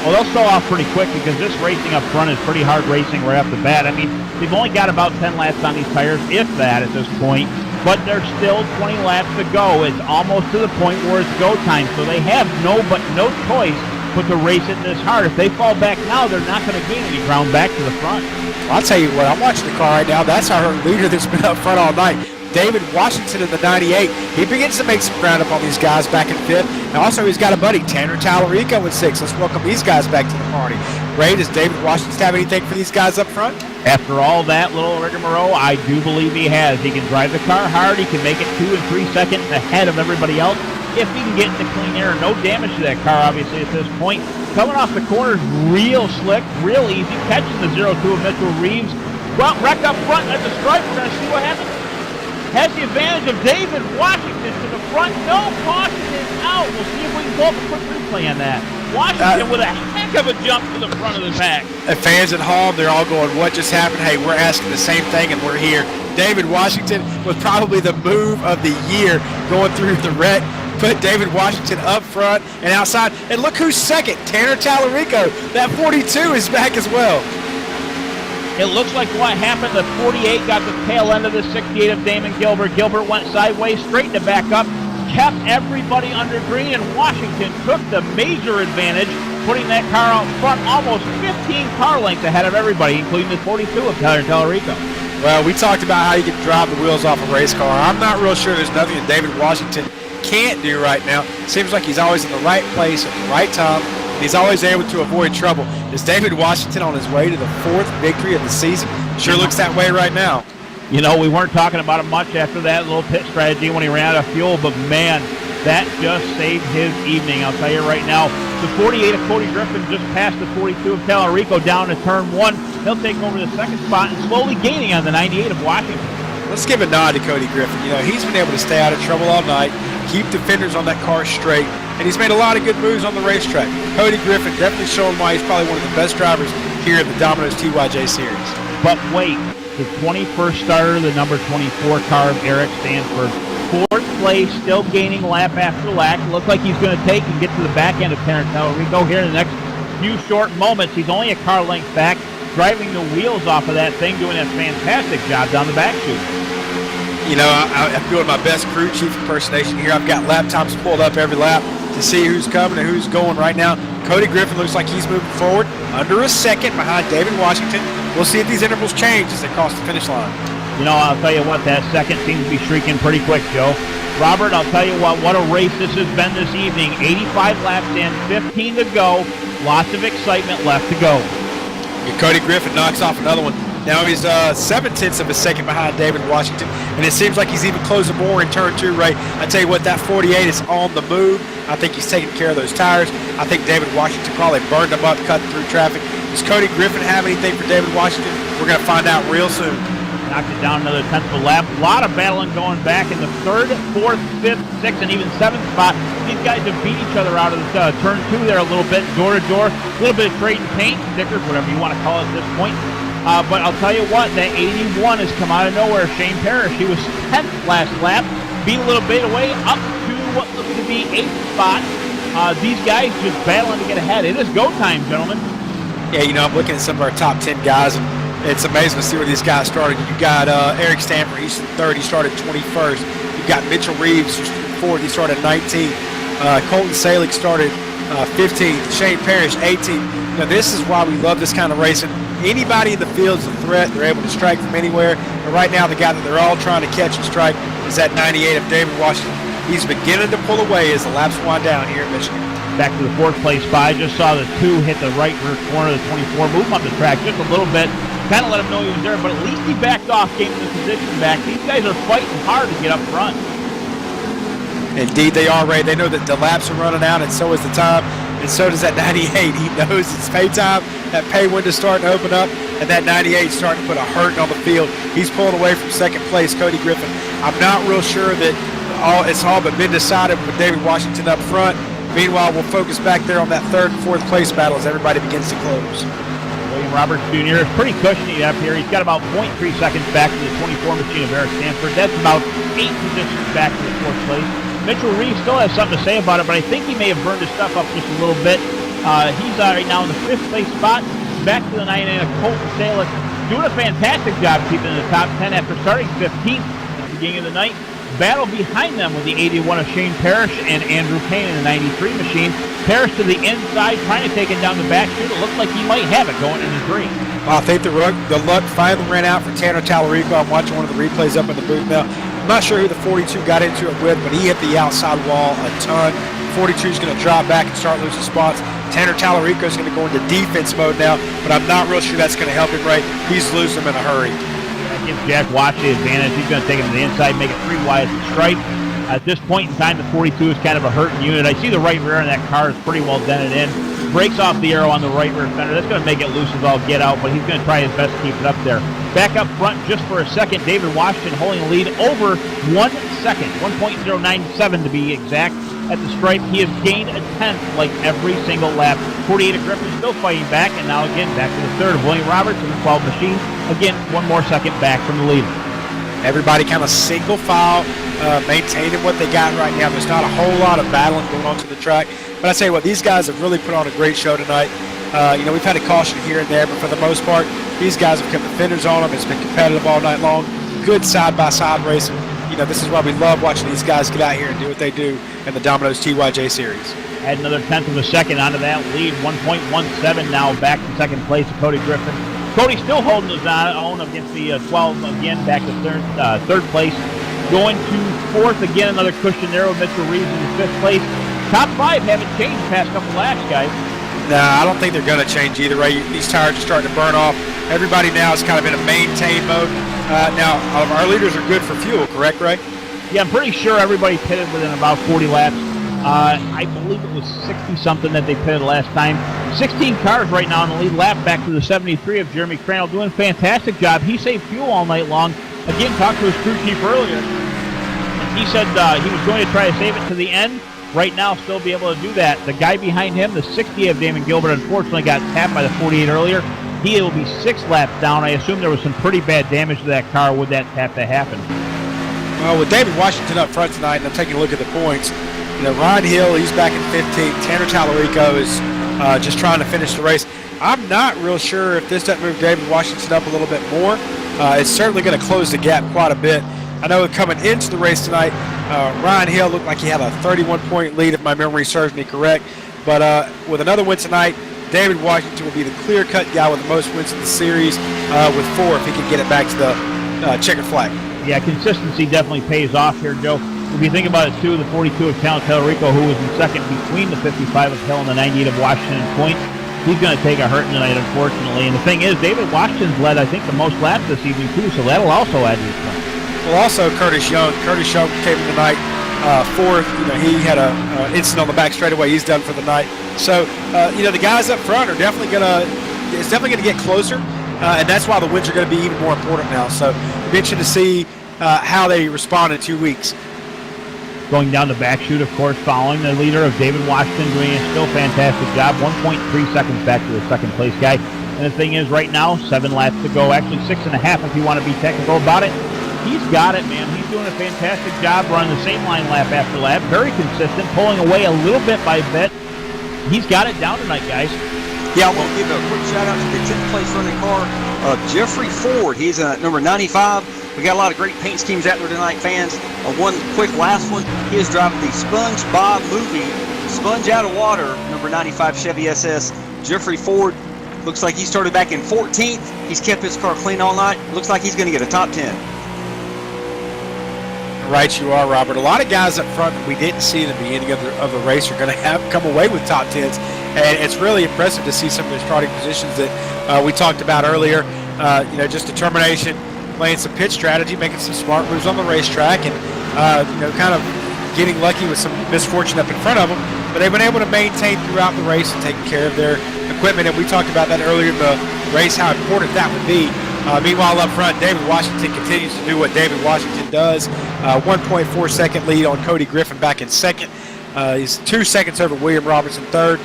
Well, they'll stall off pretty quick because this racing up front is pretty hard racing right off the bat. I mean, they've only got about 10 laps on these tires, if that, at this point. But there's still 20 laps to go. It's almost to the point where it's go time. So they have no choice but to race it this hard. If they fall back now, they're not going to gain any ground back to the front. I'll tell you what, I'm watching the car right now. That's our leader that's been up front all night. David Washington in the 98. He begins to make some ground up on these guys back in 5th. And also he's got a buddy, Tanner Tallarico in 6th. Let's welcome these guys back to the party. Ray, does David Washington have anything for these guys up front? After all that little rigmarole, I do believe he has. He can drive the car hard. He can make it 2 and 3 seconds ahead of everybody else. If he can get into clean air, no damage to that car, obviously, at this point. Coming off the corners, real slick, real easy. Catching the 0-2 of Mitchell Reeves. Well, wrecked up front at the stripe. We're going to see what happens. Has the advantage of David Washington to the front. No, caution is out. We'll see if we can pull up a quick replay on that. Washington with a heck of a jump to the front of the pack. And fans at home, they're all going, what just happened? Hey, we're asking the same thing, and we're here. David Washington was probably the move of the year going through the wreck. Put David Washington up front and outside. And look who's second, Tanner Tallarico. That 42 is back as well. It looks like what happened, the 48 got the tail end of the 68 of Damon Gilbert. Gilbert went sideways, straightened it back up, kept everybody under green, and Washington took the major advantage, putting that car out front almost 15 car lengths ahead of everybody, including the 42 of Tanner Tallarico. Well, we talked about how you can drive the wheels off a race car. I'm not real sure there's nothing that David Washington can't do right now. Seems like he's always in the right place at the right time. He's always able to avoid trouble. Is David Washington on his way to the 4th victory of the season? Sure looks that way right now. You know, we weren't talking about it much after that little pit strategy when he ran out of fuel, but man, that just saved his evening. I'll tell you right now, the 48 of Cody Griffin just passed the 42 of Tallarico down to turn 1. He'll take over the 2nd spot and slowly gaining on the 98 of Washington. Let's give a nod to Cody Griffin. You know, he's been able to stay out of trouble all night, keep defenders on that car straight, and he's made a lot of good moves on the racetrack. Cody Griffin definitely showing why he's probably one of the best drivers here in the Domino's TYJ Series. But wait, the 21st starter, the number 24 car of Eric Stanford, 4th place, still gaining lap after lap. Looks like he's going to take and get to the back end of Tanner Tallarico here in the next few short moments. He's only a car length back, driving the wheels off of that thing, doing a fantastic job down the back chute. You know, I'm doing my best crew chief impersonation here. I've got laptops pulled up every lap to see who's coming and who's going right now. Cody Griffin looks like he's moving forward under a second behind David Washington. We'll see if these intervals change as they cross the finish line. You know, I'll tell you what, that second seems to be shrieking pretty quick, Joe. Robert, I'll tell you what a race this has been this evening. 85 laps in, 15 to go. Lots of excitement left to go. And Cody Griffin knocks off another one. Now he's 7/10 of a second behind David Washington, and it seems like he's even closing more in turn 2, Ray. I tell you what, that 48 is on the move. I think he's taking care of those tires. I think David Washington probably burned them up, cutting through traffic. Does Cody Griffin have anything for David Washington? We're going to find out real soon. Knocked it down another 10th of a lap. A lot of battling going back in the 3rd, 4th, 5th, 6th, and even 7th spot. These guys have beat each other out of the turn 2 there a little bit, door to door. A little bit of trading paint, stickers, whatever you want to call it at this point. But I'll tell you what, that 81 has come out of nowhere. Shane Parrish, he was 10th last lap, beat a little bit away, up to what looks to be 8th spot. These guys just battling to get ahead. It is go time, gentlemen. Yeah, you know, I'm looking at some of our top 10 guys, and it's amazing to see where these guys started. You got Eric Stanford, he's in 3rd, he started 21st. You got Mitchell Reeves, who's 4th, he started 19th. Colton Salick started 15th. Shane Parrish, 18th. You know, this is why we love this kind of racing. Anybody in the field is a threat. They're able to strike from anywhere. And right now, the guy that they're all trying to catch and strike is that 98 of David Washington. He's beginning to pull away as the laps wind down here in Michigan. Back to the 4th place spot. I just saw the 2 hit the right rear corner of the 24, move him up the track just a little bit. Kind of let him know he was there, but at least he backed off, gave him the position back. These guys are fighting hard to get up front. Indeed, they are, Ray. They know that the laps are running out, and so is the time, and so does that 98. He knows it's pay time. That pay window's starting to open up, and that 98 is starting to put a hurting on the field. He's pulling away from 2nd place, Cody Griffin. I'm not real sure that it's all but been decided with David Washington up front. Meanwhile, we'll focus back there on that 3rd and 4th place battle as everybody begins to close. William Roberts Jr. is pretty cushiony up here. He's got about 0.3 seconds back to the 24 machine of Eric Stanford. That's about 8 positions back to the 4th place. Mitchell Reeves still has something to say about it, but I think he may have burned his stuff up just a little bit. He's right now in the 5th place spot. Back to the 99 of Colton Salek, doing a fantastic job keeping in the top 10 after starting 15th at the beginning of the night. Battle behind them with the 81 of Shane Parrish and Andrew Payne in the 93 machine. Parrish to the inside, trying to take it down the back chute. It looks like he might have it going into 3. I think the luck finally ran out for Tanner Tallarico. I'm watching one of the replays up in the booth now. I'm not sure who the 42 got into it with, but he hit the outside wall a ton. 42 is going to drop back and start losing spots. Tanner Tallarico is going to go into defense mode now, but I'm not real sure that's going to help him, right? He's losing them in a hurry. That gives Jack Watch the advantage. He's going to take him to the inside, make it 3 wide at the stripe. At this point in time, the 42 is kind of a hurting unit. I see the right rear in that car is pretty well dented in. Breaks off the arrow on the right rear fender. That's going to make it loose as all get out, but he's going to try his best to keep it up there. Back up front just for a second, David Washington holding the lead over 1 second, 1.097 to be exact. At the stripe, he has gained a tenth like every single lap. 48 of Griffin still fighting back, and now again back to the 3rd of William Roberts in the 12 machine. Again, 1 more second back from the leader. Everybody kind of single file, maintaining what they got right now. There's not a whole lot of battling going on to the track. But I tell you what, these guys have really put on a great show tonight. We've had a caution here and there, but for the most part, these guys have kept the fenders on them. It's been competitive all night long. Good side-by-side racing. This is why we love watching these guys get out here and do what they do in the Domino's TYJ Series. Add another tenth of a second onto that lead. 1.17 now back to second place to Cody Griffin. Cody still holding his own against the 12 again, back to third place. Going to 4th again, another cushion there with Mitchell Reeves in 5th place. Top 5 haven't changed the past couple laps, guys. Nah, I don't think they're going to change either way. These tires are starting to burn off. Everybody now is kind of in a maintain mode. Now, our leaders are good for fuel, correct, Ray? Yeah, I'm pretty sure everybody pitted within about 40 laps. I believe it was 60-something that they pitted last time. 16 cars right now in the lead lap back to the 73 of Jeremy Crandall, doing a fantastic job. He saved fuel all night long. Again, talked to his crew chief earlier. He said he was going to try to save it to the end. Right now, still be able to do that. The guy behind him, the 60 of Damon Gilbert, unfortunately got tapped by the 48 earlier. He will be 6 laps down. I assume there was some pretty bad damage to that car with that tap that happened. Well, with David Washington up front tonight, and I'm taking a look at the points, Ryan Hill, he's back in 15th. Tanner Tallarico is just trying to finish the race. I'm not real sure if this doesn't move David Washington up a little bit more. It's certainly going to close the gap quite a bit. I know coming into the race tonight, Ryan Hill looked like he had a 31-point lead, if my memory serves me correct. But with another win tonight, David Washington will be the clear-cut guy with the most wins in the series with 4 if he can get it back to the checkered flag. Yeah, consistency definitely pays off here, Joe. If you think about it, too, the 42 of Talent Tellerico, who was in second between the 55 of Hill and the 98 of Washington Point, he's going to take a hurting tonight, unfortunately. And the thing is, David Washington's led, I think, the most laps this evening, too, so that'll also add to his point. Well, also Curtis Young. Curtis Young came in tonight 4th. He had an incident on the back straightaway. He's done for the night. So, the guys up front are definitely it's definitely going to get closer, and that's why the wins are going to be even more important now. So, it'll be interesting to see how they respond in 2 weeks. Going down the back chute, of course, following the leader of David Washington, doing a still fantastic job. 1.3 seconds back to the second place guy. And the thing is, right now, 7 laps to go. Actually, 6.5 if you want to be technical about it. He's got it, man. He's doing a fantastic job running the same line lap after lap. Very consistent, pulling away a little bit by bit. He's got it down tonight, guys. Yeah, I want to give a quick shout-out to the 10th place running car of Jeffrey Ford. He's number 95. We got a lot of great paint schemes out there tonight, fans. One quick last one. He is driving the SpongeBob movie, Sponge Out of Water, number 95 Chevy SS. Jeffrey Ford looks like he started back in 14th. He's kept his car clean all night. Looks like he's going to get a top 10. Right, you are, Robert. A lot of guys up front that we didn't see in the beginning of the race are going to come away with top 10s, and it's really impressive to see some of the starting positions that we talked about earlier. Just determination, playing some pitch strategy, making some smart moves on the racetrack, and kind of getting lucky with some misfortune up in front of them. But they've been able to maintain throughout the race and taking care of their equipment, and we talked about that earlier in the race, how important that would be. Meanwhile, up front, David Washington continues to do what David Washington does. 1.4 second lead on Cody Griffin back in second. He's 2 seconds over William Robertson third.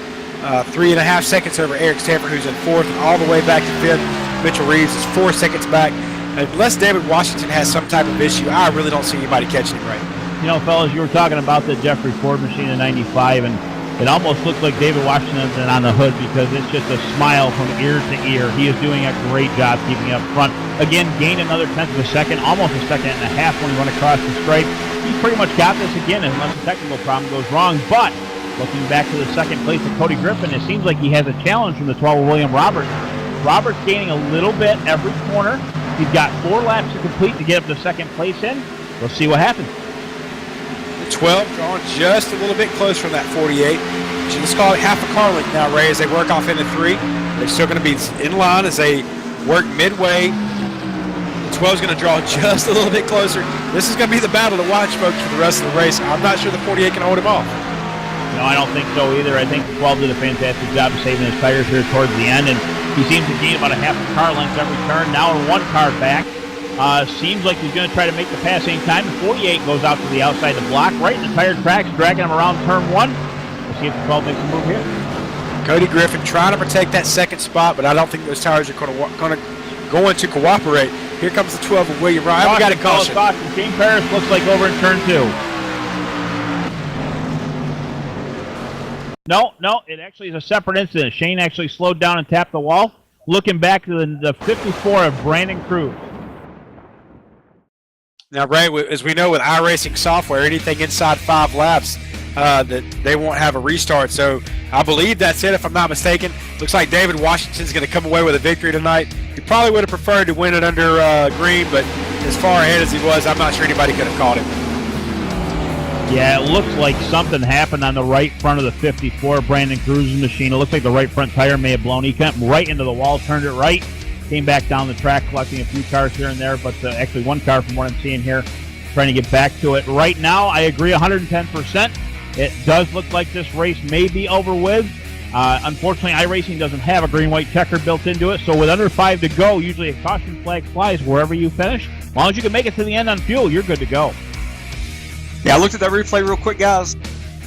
3.5 seconds over Eric Stanford, who's in fourth, all the way back to fifth. Mitchell Reeves is 4 seconds back. Unless David Washington has some type of issue, I really don't see anybody catching him right. Fellas, you were talking about the Jeffrey Ford machine in 95, and It almost looks like David Washington on the hood because it's just a smile from ear to ear. He is doing a great job keeping up front. Again, gained another tenth of a second, almost a second and a half when he went across the stripe. He's pretty much got this again unless the technical problem goes wrong. But looking back to the second place of Cody Griffin, it seems like he has a challenge from the 12 of William Roberts. Roberts gaining a little bit every corner. He's got 4 laps to complete to get up to second place in. We'll see what happens. 12 drawing just a little bit closer from that 48. So let's call it half a car length now, Ray, as they work off into 3. They're still going to be in line as they work midway. 12 is going to draw just a little bit closer. This is going to be the battle to watch, folks, for the rest of the race. I'm not sure the 48 can hold him off. No, I don't think so either. I think 12 did a fantastic job of saving his tires here towards the end, and he seems to gain about a half a car length every turn. Now we're 1 car back. Seems like he's going to try to make the pass anytime. The 48 goes out to the outside of the block, right in the tire tracks, dragging him around turn 1. We'll see if the 12 makes a move here. Cody Griffin trying to protect that second spot, but I don't think those tires are going to cooperate. Here comes the 12 of William Ryan. We got a caution. Shane Parrish looks like over in turn 2. No, it actually is a separate incident. Shane actually slowed down and tapped the wall. Looking back to the 54 of Brandon Cruz. Now, Ray, as we know with iRacing software, anything inside 5 laps, that they won't have a restart. So I believe that's it, if I'm not mistaken. Looks like David Washington's going to come away with a victory tonight. He probably would have preferred to win it under green, but as far ahead as he was, I'm not sure anybody could have caught him. Yeah, it looks like something happened on the right front of the 54, Brandon Cruz's machine. It looks like the right front tire may have blown. He went right into the wall, turned it right, came back down the track, collecting a few cars here and there, but actually 1 car from what I'm seeing here, trying to get back to it. Right now, I agree 110%. It does look like this race may be over with. Unfortunately, iRacing doesn't have a green-white checker built into it, so with under 5 to go, usually a caution flag flies wherever you finish. As long as you can make it to the end on fuel, you're good to go. Yeah, I looked at that replay real quick, guys.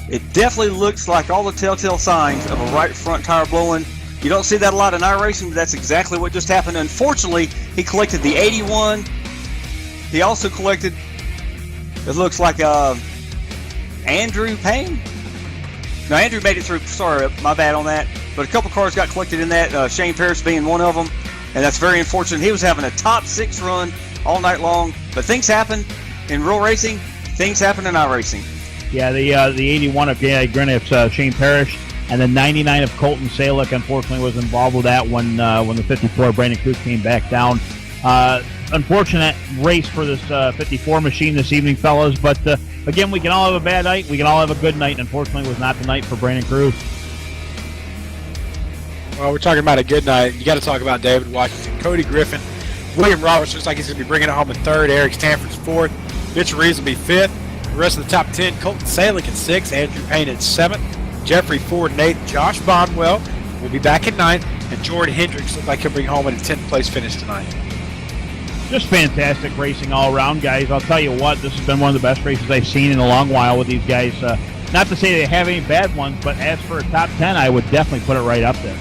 It definitely looks like all the telltale signs of a right front tire blowing. You don't see that a lot in iRacing, but that's exactly what just happened. Unfortunately, he collected the 81. He also collected, it looks like Andrew Payne? No, Andrew made it through. Sorry, my bad on that. But a couple cars got collected in that, Shane Parrish being one of them. And that's very unfortunate. He was having a top 6 run all night long. But things happen in real racing. Things happen in iRacing. Yeah, the 81 of Greniff's Shane Parrish, and the 99 of Colton Salick, unfortunately, was involved with that when the 54 Brandon Cruz came back down. Unfortunate race for this 54 machine this evening, fellas. But again, we can all have a bad night. We can all have a good night. Unfortunately, it was not the night for Brandon Cruz. Well, we're talking about a good night. You got to talk about David Washington, Cody Griffin, William Roberts looks like he's going to be bringing it home in 3rd. Eric Stanford's 4th. Mitch Reeves will be 5th. The rest of the top 10, Colton Salick in 6th. Andrew Payne at 7th. Jeffrey Ford and 8th. Josh Bonwell will be back at 9th. And Jordan Hendricks looks like he'll bring home at a 10th place finish tonight. Just fantastic racing all around, guys. I'll tell you what, this has been one of the best races I've seen in a long while with these guys. Not to say they have any bad ones, but as for a top 10, I would definitely put it right up there.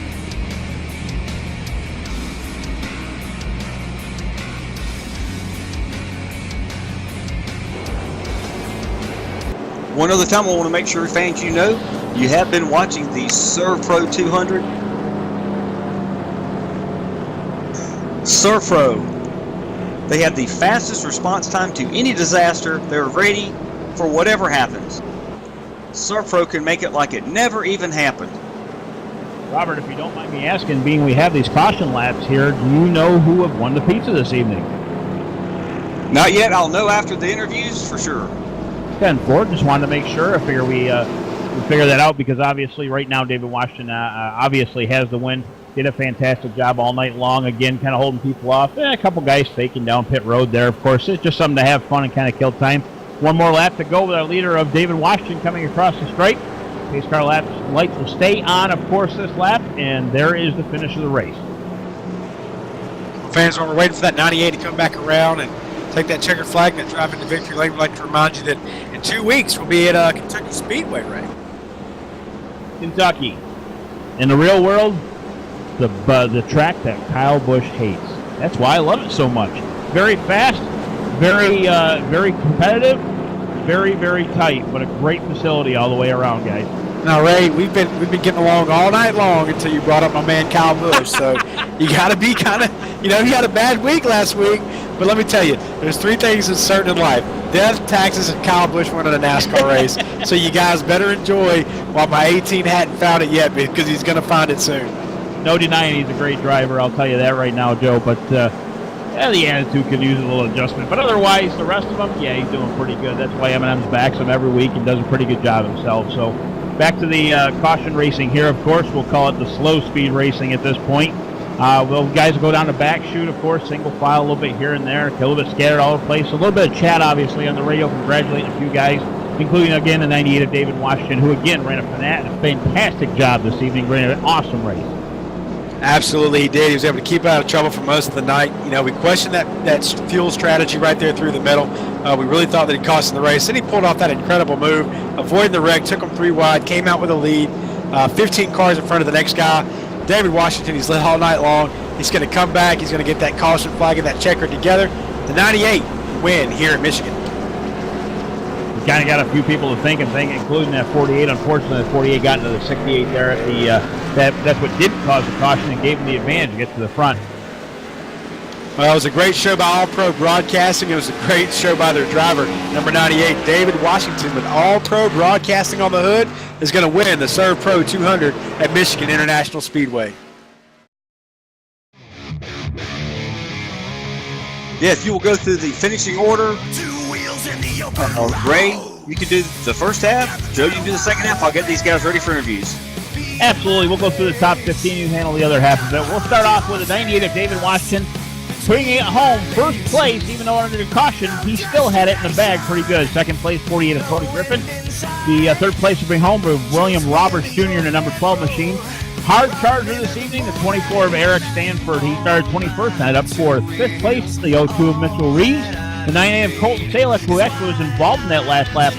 One other time, I want to make sure, fans, you know, you have been watching the ServPro 200. ServPro, they have the fastest response time to any disaster. They're ready for whatever happens. ServPro can make it like it never even happened. Robert, if you don't mind me asking, being we have these caution laps here, do you know who have won the pizza this evening? Not yet. I'll know after the interviews for sure. Ken Ford, just wanted to make sure. I figure we figure that out because obviously right now David Washington obviously has the win. Did a fantastic job all night long. Again, kind of holding people off. A couple guys faking down pit road there. Of course, it's just something to have fun and kind of kill time. One more lap to go with our leader of David Washington coming across the stripe. Pace car lights will stay on, of course, this lap, and there is the finish of the race. Fans, while we're waiting for that 98 to come back around and take that checkered flag and drive into victory lane, we'd like to remind you that in 2 weeks we'll be at Kentucky Speedway, right? Kentucky. In the real world, the track that Kyle Busch hates. That's why I love it so much. Very fast, very competitive, very, very tight, but a great facility all the way around, guys. Now, Ray, we've been getting along all night long until you brought up my man Kyle Busch. So you got to be kind of, he had a bad week last week. But let me tell you, there's 3 things that's certain in life: death, taxes, and Kyle Busch winning a NASCAR race. So you guys better enjoy while my 18 hadn't found it yet, because he's going to find it soon. No denying he's a great driver. I'll tell you that right now, Joe. But the attitude could use a little adjustment. But otherwise, the rest of them, he's doing pretty good. That's why M&M's backs him every week and does a pretty good job himself. So back to the caution racing here, of course. We'll call it the slow speed racing at this point. Guys will go down the back chute, of course, single file a little bit here and there, a little bit scattered all over the place. A little bit of chat, obviously, on the radio, congratulating a few guys, including, again, the 98 of David Washington, who, again, ran a fantastic job this evening, ran an awesome race. Absolutely, he did. He was able to keep out of trouble for most of the night. We questioned that fuel strategy right there through the middle. We really thought that it cost him the race. Then he pulled off that incredible move, avoiding the wreck, took him 3 wide, came out with a lead, 15 cars in front of the next guy. David Washington, he's lit all night long. He's going to come back. He's going to get that caution flag and that checker together. The 98 win here in Michigan. We kind of got a few people to think, including that 48. Unfortunately, the 48 got into the 68 there at the. That's what did cause the caution and gave him the advantage to get to the front. Well, it was a great show by All Pro Broadcasting. It was a great show by their driver, number 98, David Washington, with All Pro Broadcasting on the hood, is going to win the Serve Pro 200 at Michigan International Speedway. Yeah, if you will go through the finishing order, Ray, you can do the first half. Joe, you can do the second half. I'll get these guys ready for interviews. Absolutely. We'll go through the top 15. You handle the other half of it. We'll start off with the 98 of David Washington, putting it home, first place, even though under the caution, he still had it in the bag pretty good. Second place, 48 of Tony Griffin. The third place will bring home with William Roberts Jr. in the number 12 machine. Hard charger this evening, the 24 of Eric Stanford. He started 21st night, up for 5th place. The 02 of Mitchell Reeves. The 98 of Colton Salek, who actually was involved in that last lap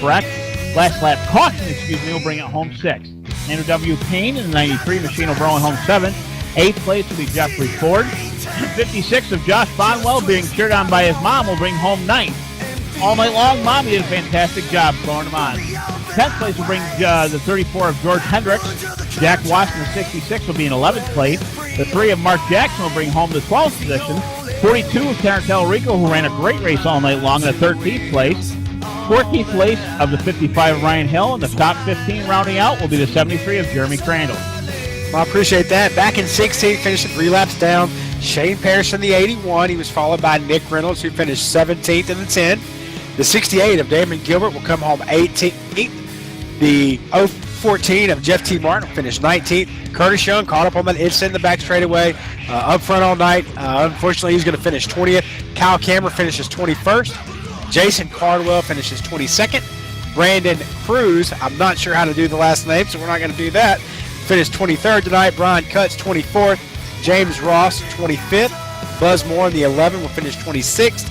caution, will bring it home 6th. Andrew W. Payne in the 93 machine will bring it home 7th. 8th place will be Jeffrey Ford. 56 of Josh Bonwell, being cheered on by his mom, will bring home 9th. All night long, Mommy did a fantastic job throwing him on. 10th place will bring the 34 of George Hendricks. Jack Watson, the 66, will be in 11th place. The 3 of Mark Jackson will bring home the 12th position. 42 of Tanner Talarico, who ran a great race all night long, in the 13th place. 14th place of the 55 of Ryan Hill, and the top 15 rounding out will be the 73 of Jeremy Crandall. Well, I appreciate that. Back in 16th, finished 3 laps down. Shane Pearson, the 81. He was followed by Nick Reynolds, who finished 17th in the 10. The 68 of Damon Gilbert will come home 18th. The 14 of Jeff T. Martin will finish 19th. Curtis Young caught up on that inside in the back straightaway, up front all night. Unfortunately, he's going to finish 20th. Kyle Cameron finishes 21st. Jason Cardwell finishes 22nd. Brandon Cruz, I'm not sure how to do the last name, so we're not going to do that, finished 23rd tonight. Brian Cutts, 24th. James Ross, 25th. Buzz Moore in the 11 will finish 26th.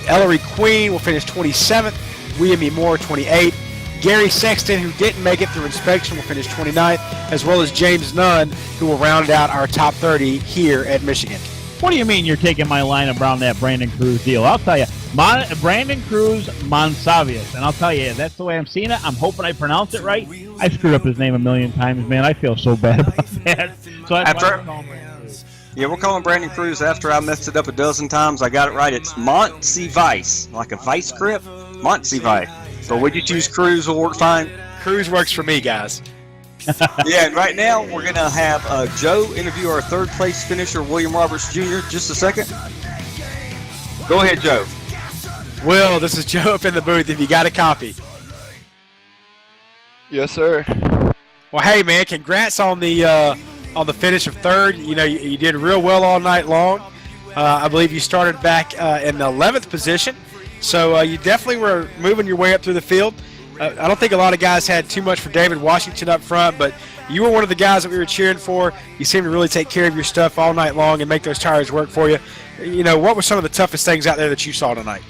Ellery Queen will finish 27th. William E. Moore, 28th. Gary Sexton, who didn't make it through inspection, will finish 29th, as well as James Nunn, who will round out our top 30 here at Michigan. What do you mean you're taking my line around that Brandon Cruz deal? I'll tell you, Brandon Cruz Monsavius, and I'll tell you, that's the way I'm seeing it. I'm hoping I pronounce it right. I screwed up his name a million times, man. I feel so bad about that. So that's why I'm calling Brandon Cruz. Yeah, we're calling Brandon Cruz after I messed it up a dozen times. I got it right. It's Montsevice, like a vice grip. Montsevice. So would you choose Cruz? Will work fine. Cruz works for me, guys. Yeah, and right now we're going to have Joe interview our third place finisher, William Roberts Jr. Just a second. Go ahead, Joe. Will, this is Joe up in the booth. If you got a copy. Yes, sir. Well, hey, man, congrats on the finish of third. You know, you did real well all night long. I believe you started back in the 11th position. So you definitely were moving your way up through the field. I don't think a lot of guys had too much for David Washington up front, but you were one of the guys that we were cheering for. You seemed to really take care of your stuff all night long and make those tires work for you. You know, what were some of the toughest things out there that you saw tonight?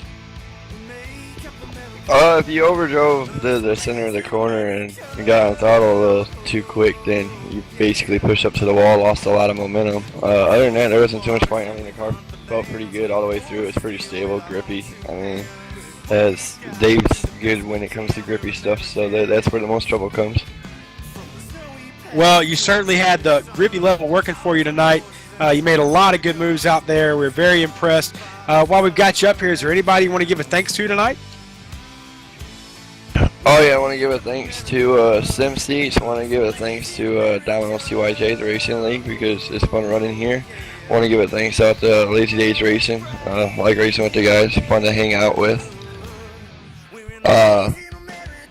If you overdrove the center of the corner and you got on throttle a little too quick, then you basically pushed up to the wall, lost a lot of momentum. Other than that, there wasn't too much point. I mean, the car felt pretty good all the way through. It was pretty stable, grippy. I mean, as Dave's good when it comes to grippy stuff. So that's where the most trouble comes. Well, you certainly had the grippy level working for you tonight. You made a lot of good moves out there. We're very impressed. While we've got you up here, is there anybody you want to give a thanks to tonight? Oh yeah, I want to give a thanks to Sim Seats. I want to give a thanks to Domino's TYJ, the Racing League, because it's fun running here. I want to give a thanks out to Lazy Days Racing. Like racing with the guys, fun to hang out with.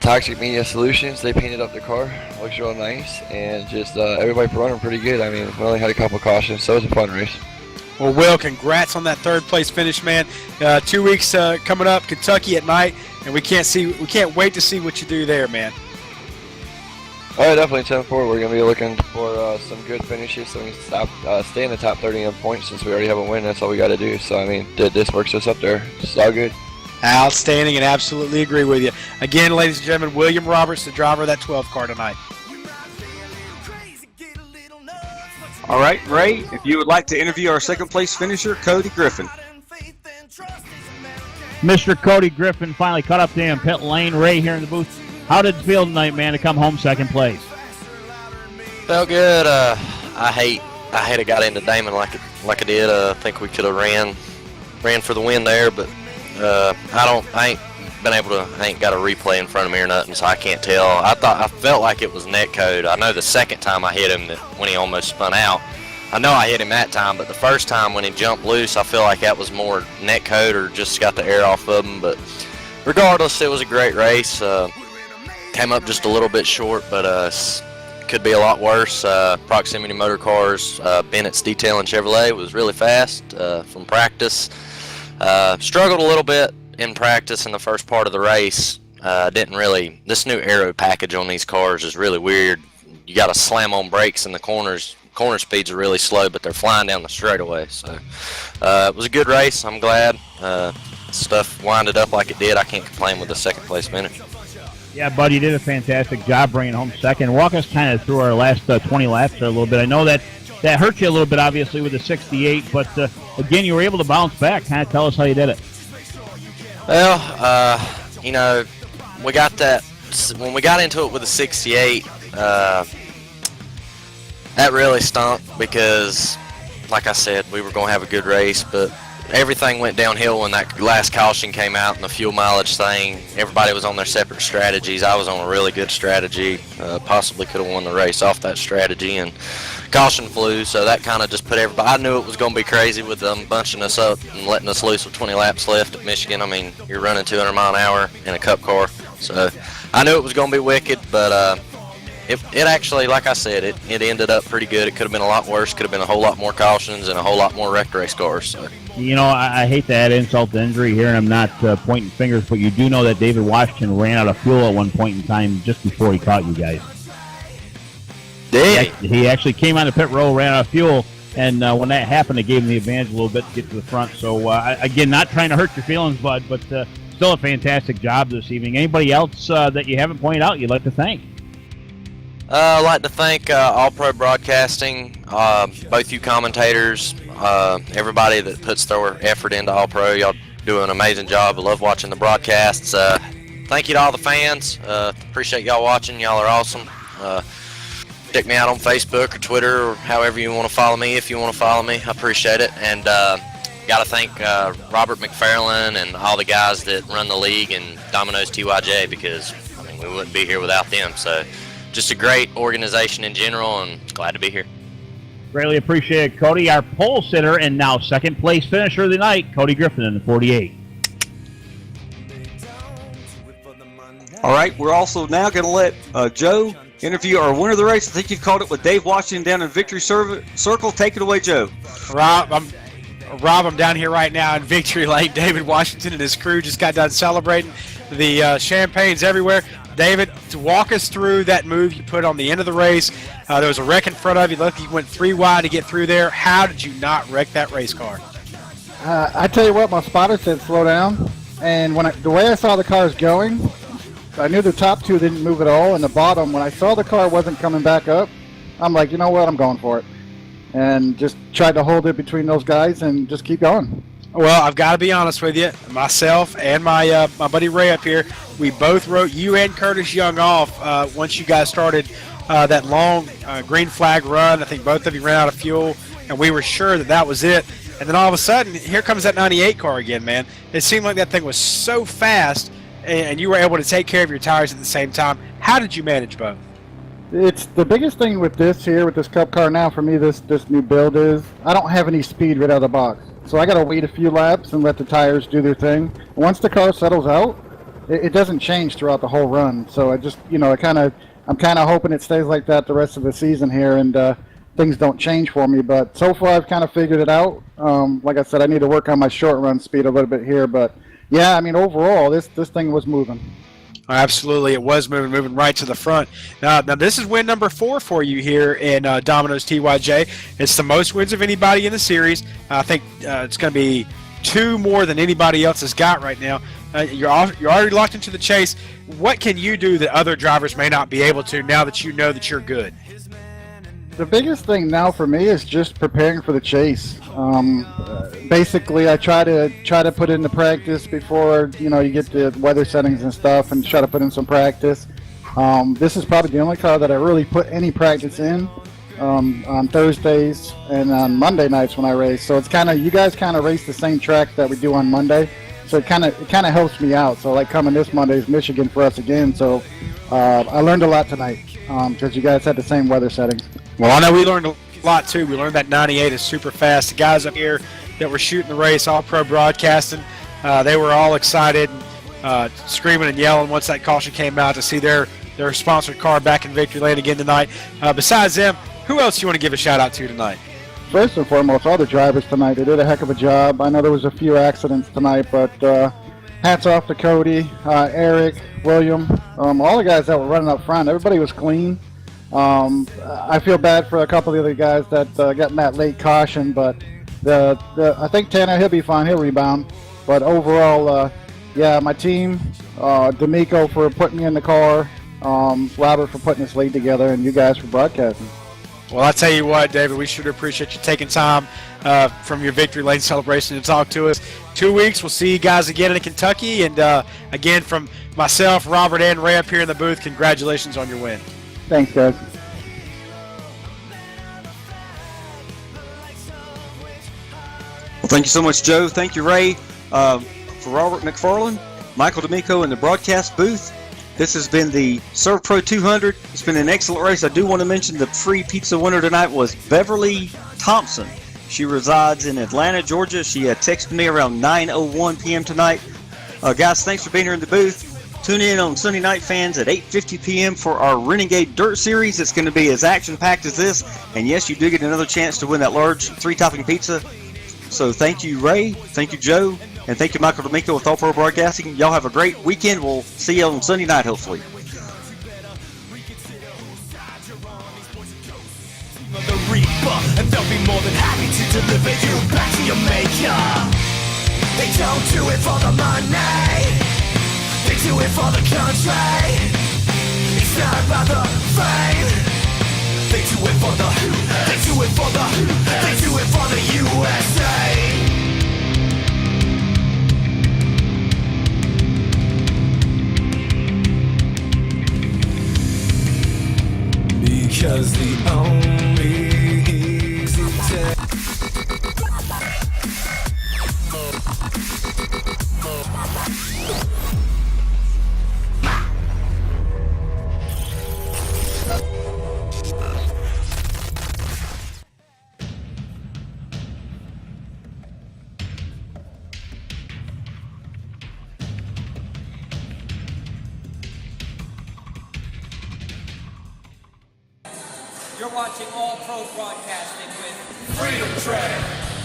Toxic Media Solutions, they painted up the car, looks real nice, and just everybody running pretty good. I mean, we only had a couple cautions, so it was a fun race. Well, Will, congrats on that third place finish, man. 2 weeks coming up, Kentucky at night, and we can't wait to see what you do there, man. Oh, yeah, definitely 10-4. We're going to be looking for some good finishes so we can stay in the top 30 in points since we already have a win. That's all we got to do. So, I mean, this works us up there. It's all good. Outstanding, and absolutely agree with you. Again, ladies and gentlemen, William Roberts, the driver of that 12 car tonight. All right, Ray, if you would like to interview our second place finisher, Cody Griffin. Mr. Cody Griffin finally caught up to him. Pit lane, Ray here in the booth. How did it feel tonight, man, to come home second place? Felt good. I hate I got into Damon like I did. I think we could have ran for the win there, but I ain't got a replay in front of me or nothing, so I can't tell. I felt like it was net code. I know the second time I hit him, that when he almost spun out, I know I hit him that time, but the first time when he jumped loose, I feel like that was more net code or just got the air off of him. But regardless, it was a great race. Came up just a little bit short, but could be a lot worse. Proximity Motor Cars, Bennett's Detailing Chevrolet was really fast from practice. Struggled a little bit in practice in the first part of the race. This new aero package on these cars is really weird. You got to slam on brakes in the corners. Corner speeds are really slow, but they're flying down the straightaway. So it was a good race. I'm glad stuff winded up like it did. I can't complain with the second place finish. Yeah, Bud, you did a fantastic job bringing home second. Walk us kind of through our last 20 laps there a little bit. I know that hurt you a little bit, obviously, with the 68, but again, you were able to bounce back. Kind of tell us how you did it. Well, we got that when we got into it with the 68. That really stunk because, like I said, we were going to have a good race, but everything went downhill when that last caution came out and the fuel mileage thing. Everybody was on their separate strategies. I was on a really good strategy. Possibly could have won the race off that strategy, and caution flew, so that kind of just put everybody. I knew it was going to be crazy with them bunching us up and letting us loose with 20 laps left at Michigan. I mean, you're running 200 mile an hour in a cup car, so I knew it was going to be wicked, but it actually, like I said, it ended up pretty good. It could have been a lot worse. Could have been a whole lot more cautions and a whole lot more wrecked race cars. So. I hate to add insult to injury here, and I'm not pointing fingers, but you do know that David Washington ran out of fuel at one point in time just before he caught you guys. Did he actually came on the pit row, ran out of fuel, and when that happened, it gave him the advantage a little bit to get to the front. So, again, not trying to hurt your feelings, Bud, but still a fantastic job this evening. Anybody else that you haven't pointed out you'd like to thank? I'd like to thank All Pro Broadcasting, both you commentators, everybody that puts their effort into All Pro. Y'all do an amazing job. I love watching the broadcasts. Thank you to all the fans. Appreciate y'all watching. Y'all are awesome. Check me out on Facebook or Twitter or however you want to follow me. If you want to follow me, I appreciate it. And got to thank Robert McFarland and all the guys that run the league and Domino's TYJ, because we wouldn't be here without them. So just a great organization in general, and glad to be here. Greatly appreciate it, Cody. Our pole sitter and now second place finisher of the night, Cody Griffin in the 48. All right, we're also now going to let Joe interview our winner of the race. I think you've called it with Dave Washington down in Victory Circle. Take it away, Joe. Rob, I'm down here right now in Victory Lane. David Washington and his crew just got done celebrating. The champagne's everywhere. David, to walk us through that move you put on the end of the race. There was a wreck in front of you. Lucky you went 3 wide to get through there. How did you not wreck that race car? I tell you what, my spotter said slow down. And the way I saw the cars going, I knew the top two didn't move at all. And the bottom, when I saw the car wasn't coming back up, I'm like, you know what, I'm going for it. And just tried to hold it between those guys and just keep going. Well, I've got to be honest with you. Myself and my buddy Ray up here, We both wrote you and Curtis Young off once you guys started that long green flag run. I think both of you ran out of fuel, and we were sure that that was it. And then all of a sudden, here comes that 98 car again, man. It seemed like that thing was so fast, and you were able to take care of your tires at the same time. How did you manage both? It's the biggest thing with this Cup car now for me, this new build is I don't have any speed right out of the box. So I got to wait a few laps and let the tires do their thing. Once the car settles out, it doesn't change throughout the whole run. So I just, I'm kind of hoping it stays like that the rest of the season here and things don't change for me. But so far I've kind of figured it out. Like I said, I need to work on my short run speed a little bit here. But yeah, I mean, overall, this thing was moving. Absolutely, it was moving right to the front. Now this is win number 4 for you here in Domino's TYJ. It's the most wins of anybody in the series. I think it's going to be 2 more than anybody else has got right now. You're already locked into the chase. What can you do that other drivers may not be able to now that you know that you're good? The biggest thing now for me is just preparing for the chase. Basically, I try to put in the practice before you get the weather settings and stuff, and try to put in some practice. This is probably the only car that I really put any practice in on Thursdays and on Monday nights when I race. So it's you guys kind of race the same track that we do on Monday, so it kind of helps me out. So like coming this Monday is Michigan for us again. So I learned a lot tonight because you guys had the same weather settings. Well, I know we learned a lot too. We learned that 98 is super fast. The guys up here that were shooting the race, All Pro Broadcasting, they were all excited, and, screaming and yelling once that caution came out to see their sponsored car back in victory lane again tonight. Besides them, who else you want to give a shout out to tonight? First and foremost, all the drivers tonight. They did a heck of a job. I know there was a few accidents tonight, but hats off to Cody, Eric, William, all the guys that were running up front. Everybody was clean. I feel bad for a couple of the other guys that got in that late caution, but I think Tanner, he'll be fine. He'll rebound. But overall, yeah, my team, D'Amico for putting me in the car, Robert for putting this lead together, and you guys for broadcasting. Well, I tell you what, David, we sure appreciate you taking time from your victory lane celebration to talk to us. 2 weeks, we'll see you guys again in Kentucky. And again, from myself, Robert, and Ray up here in the booth, congratulations on your win. Thanks, guys. Well, thank you so much, Joe. Thank you, Ray. For Robert McFarland, Michael D'Amico in the broadcast booth, this has been the Serve Pro 200. It's been an excellent race. I do want to mention the free pizza winner tonight was Beverly Thompson. She resides in Atlanta, Georgia. She texted me around 9:01 p.m. tonight. Guys, thanks for being here in the booth. Tune in on Sunday Night Fans at 8:50 p.m. for our Renegade Dirt Series. It's going to be as action-packed as this. And yes, you do get another chance to win that large 3-topping pizza. So thank you, Ray. Thank you, Joe. And thank you, Michael D'Amico with All Pro Broadcasting. Y'all have a great weekend. We'll see you on Sunday night, hopefully. The Reaper, and they'll be more than happy to deliver you back to your maker. They don't do it for the money, they do it for the country. It's not about the fame, they do it for the, they do it for the, they do it for the USA. Because the only easy You're watching All Pro Broadcasting with Freedom Track.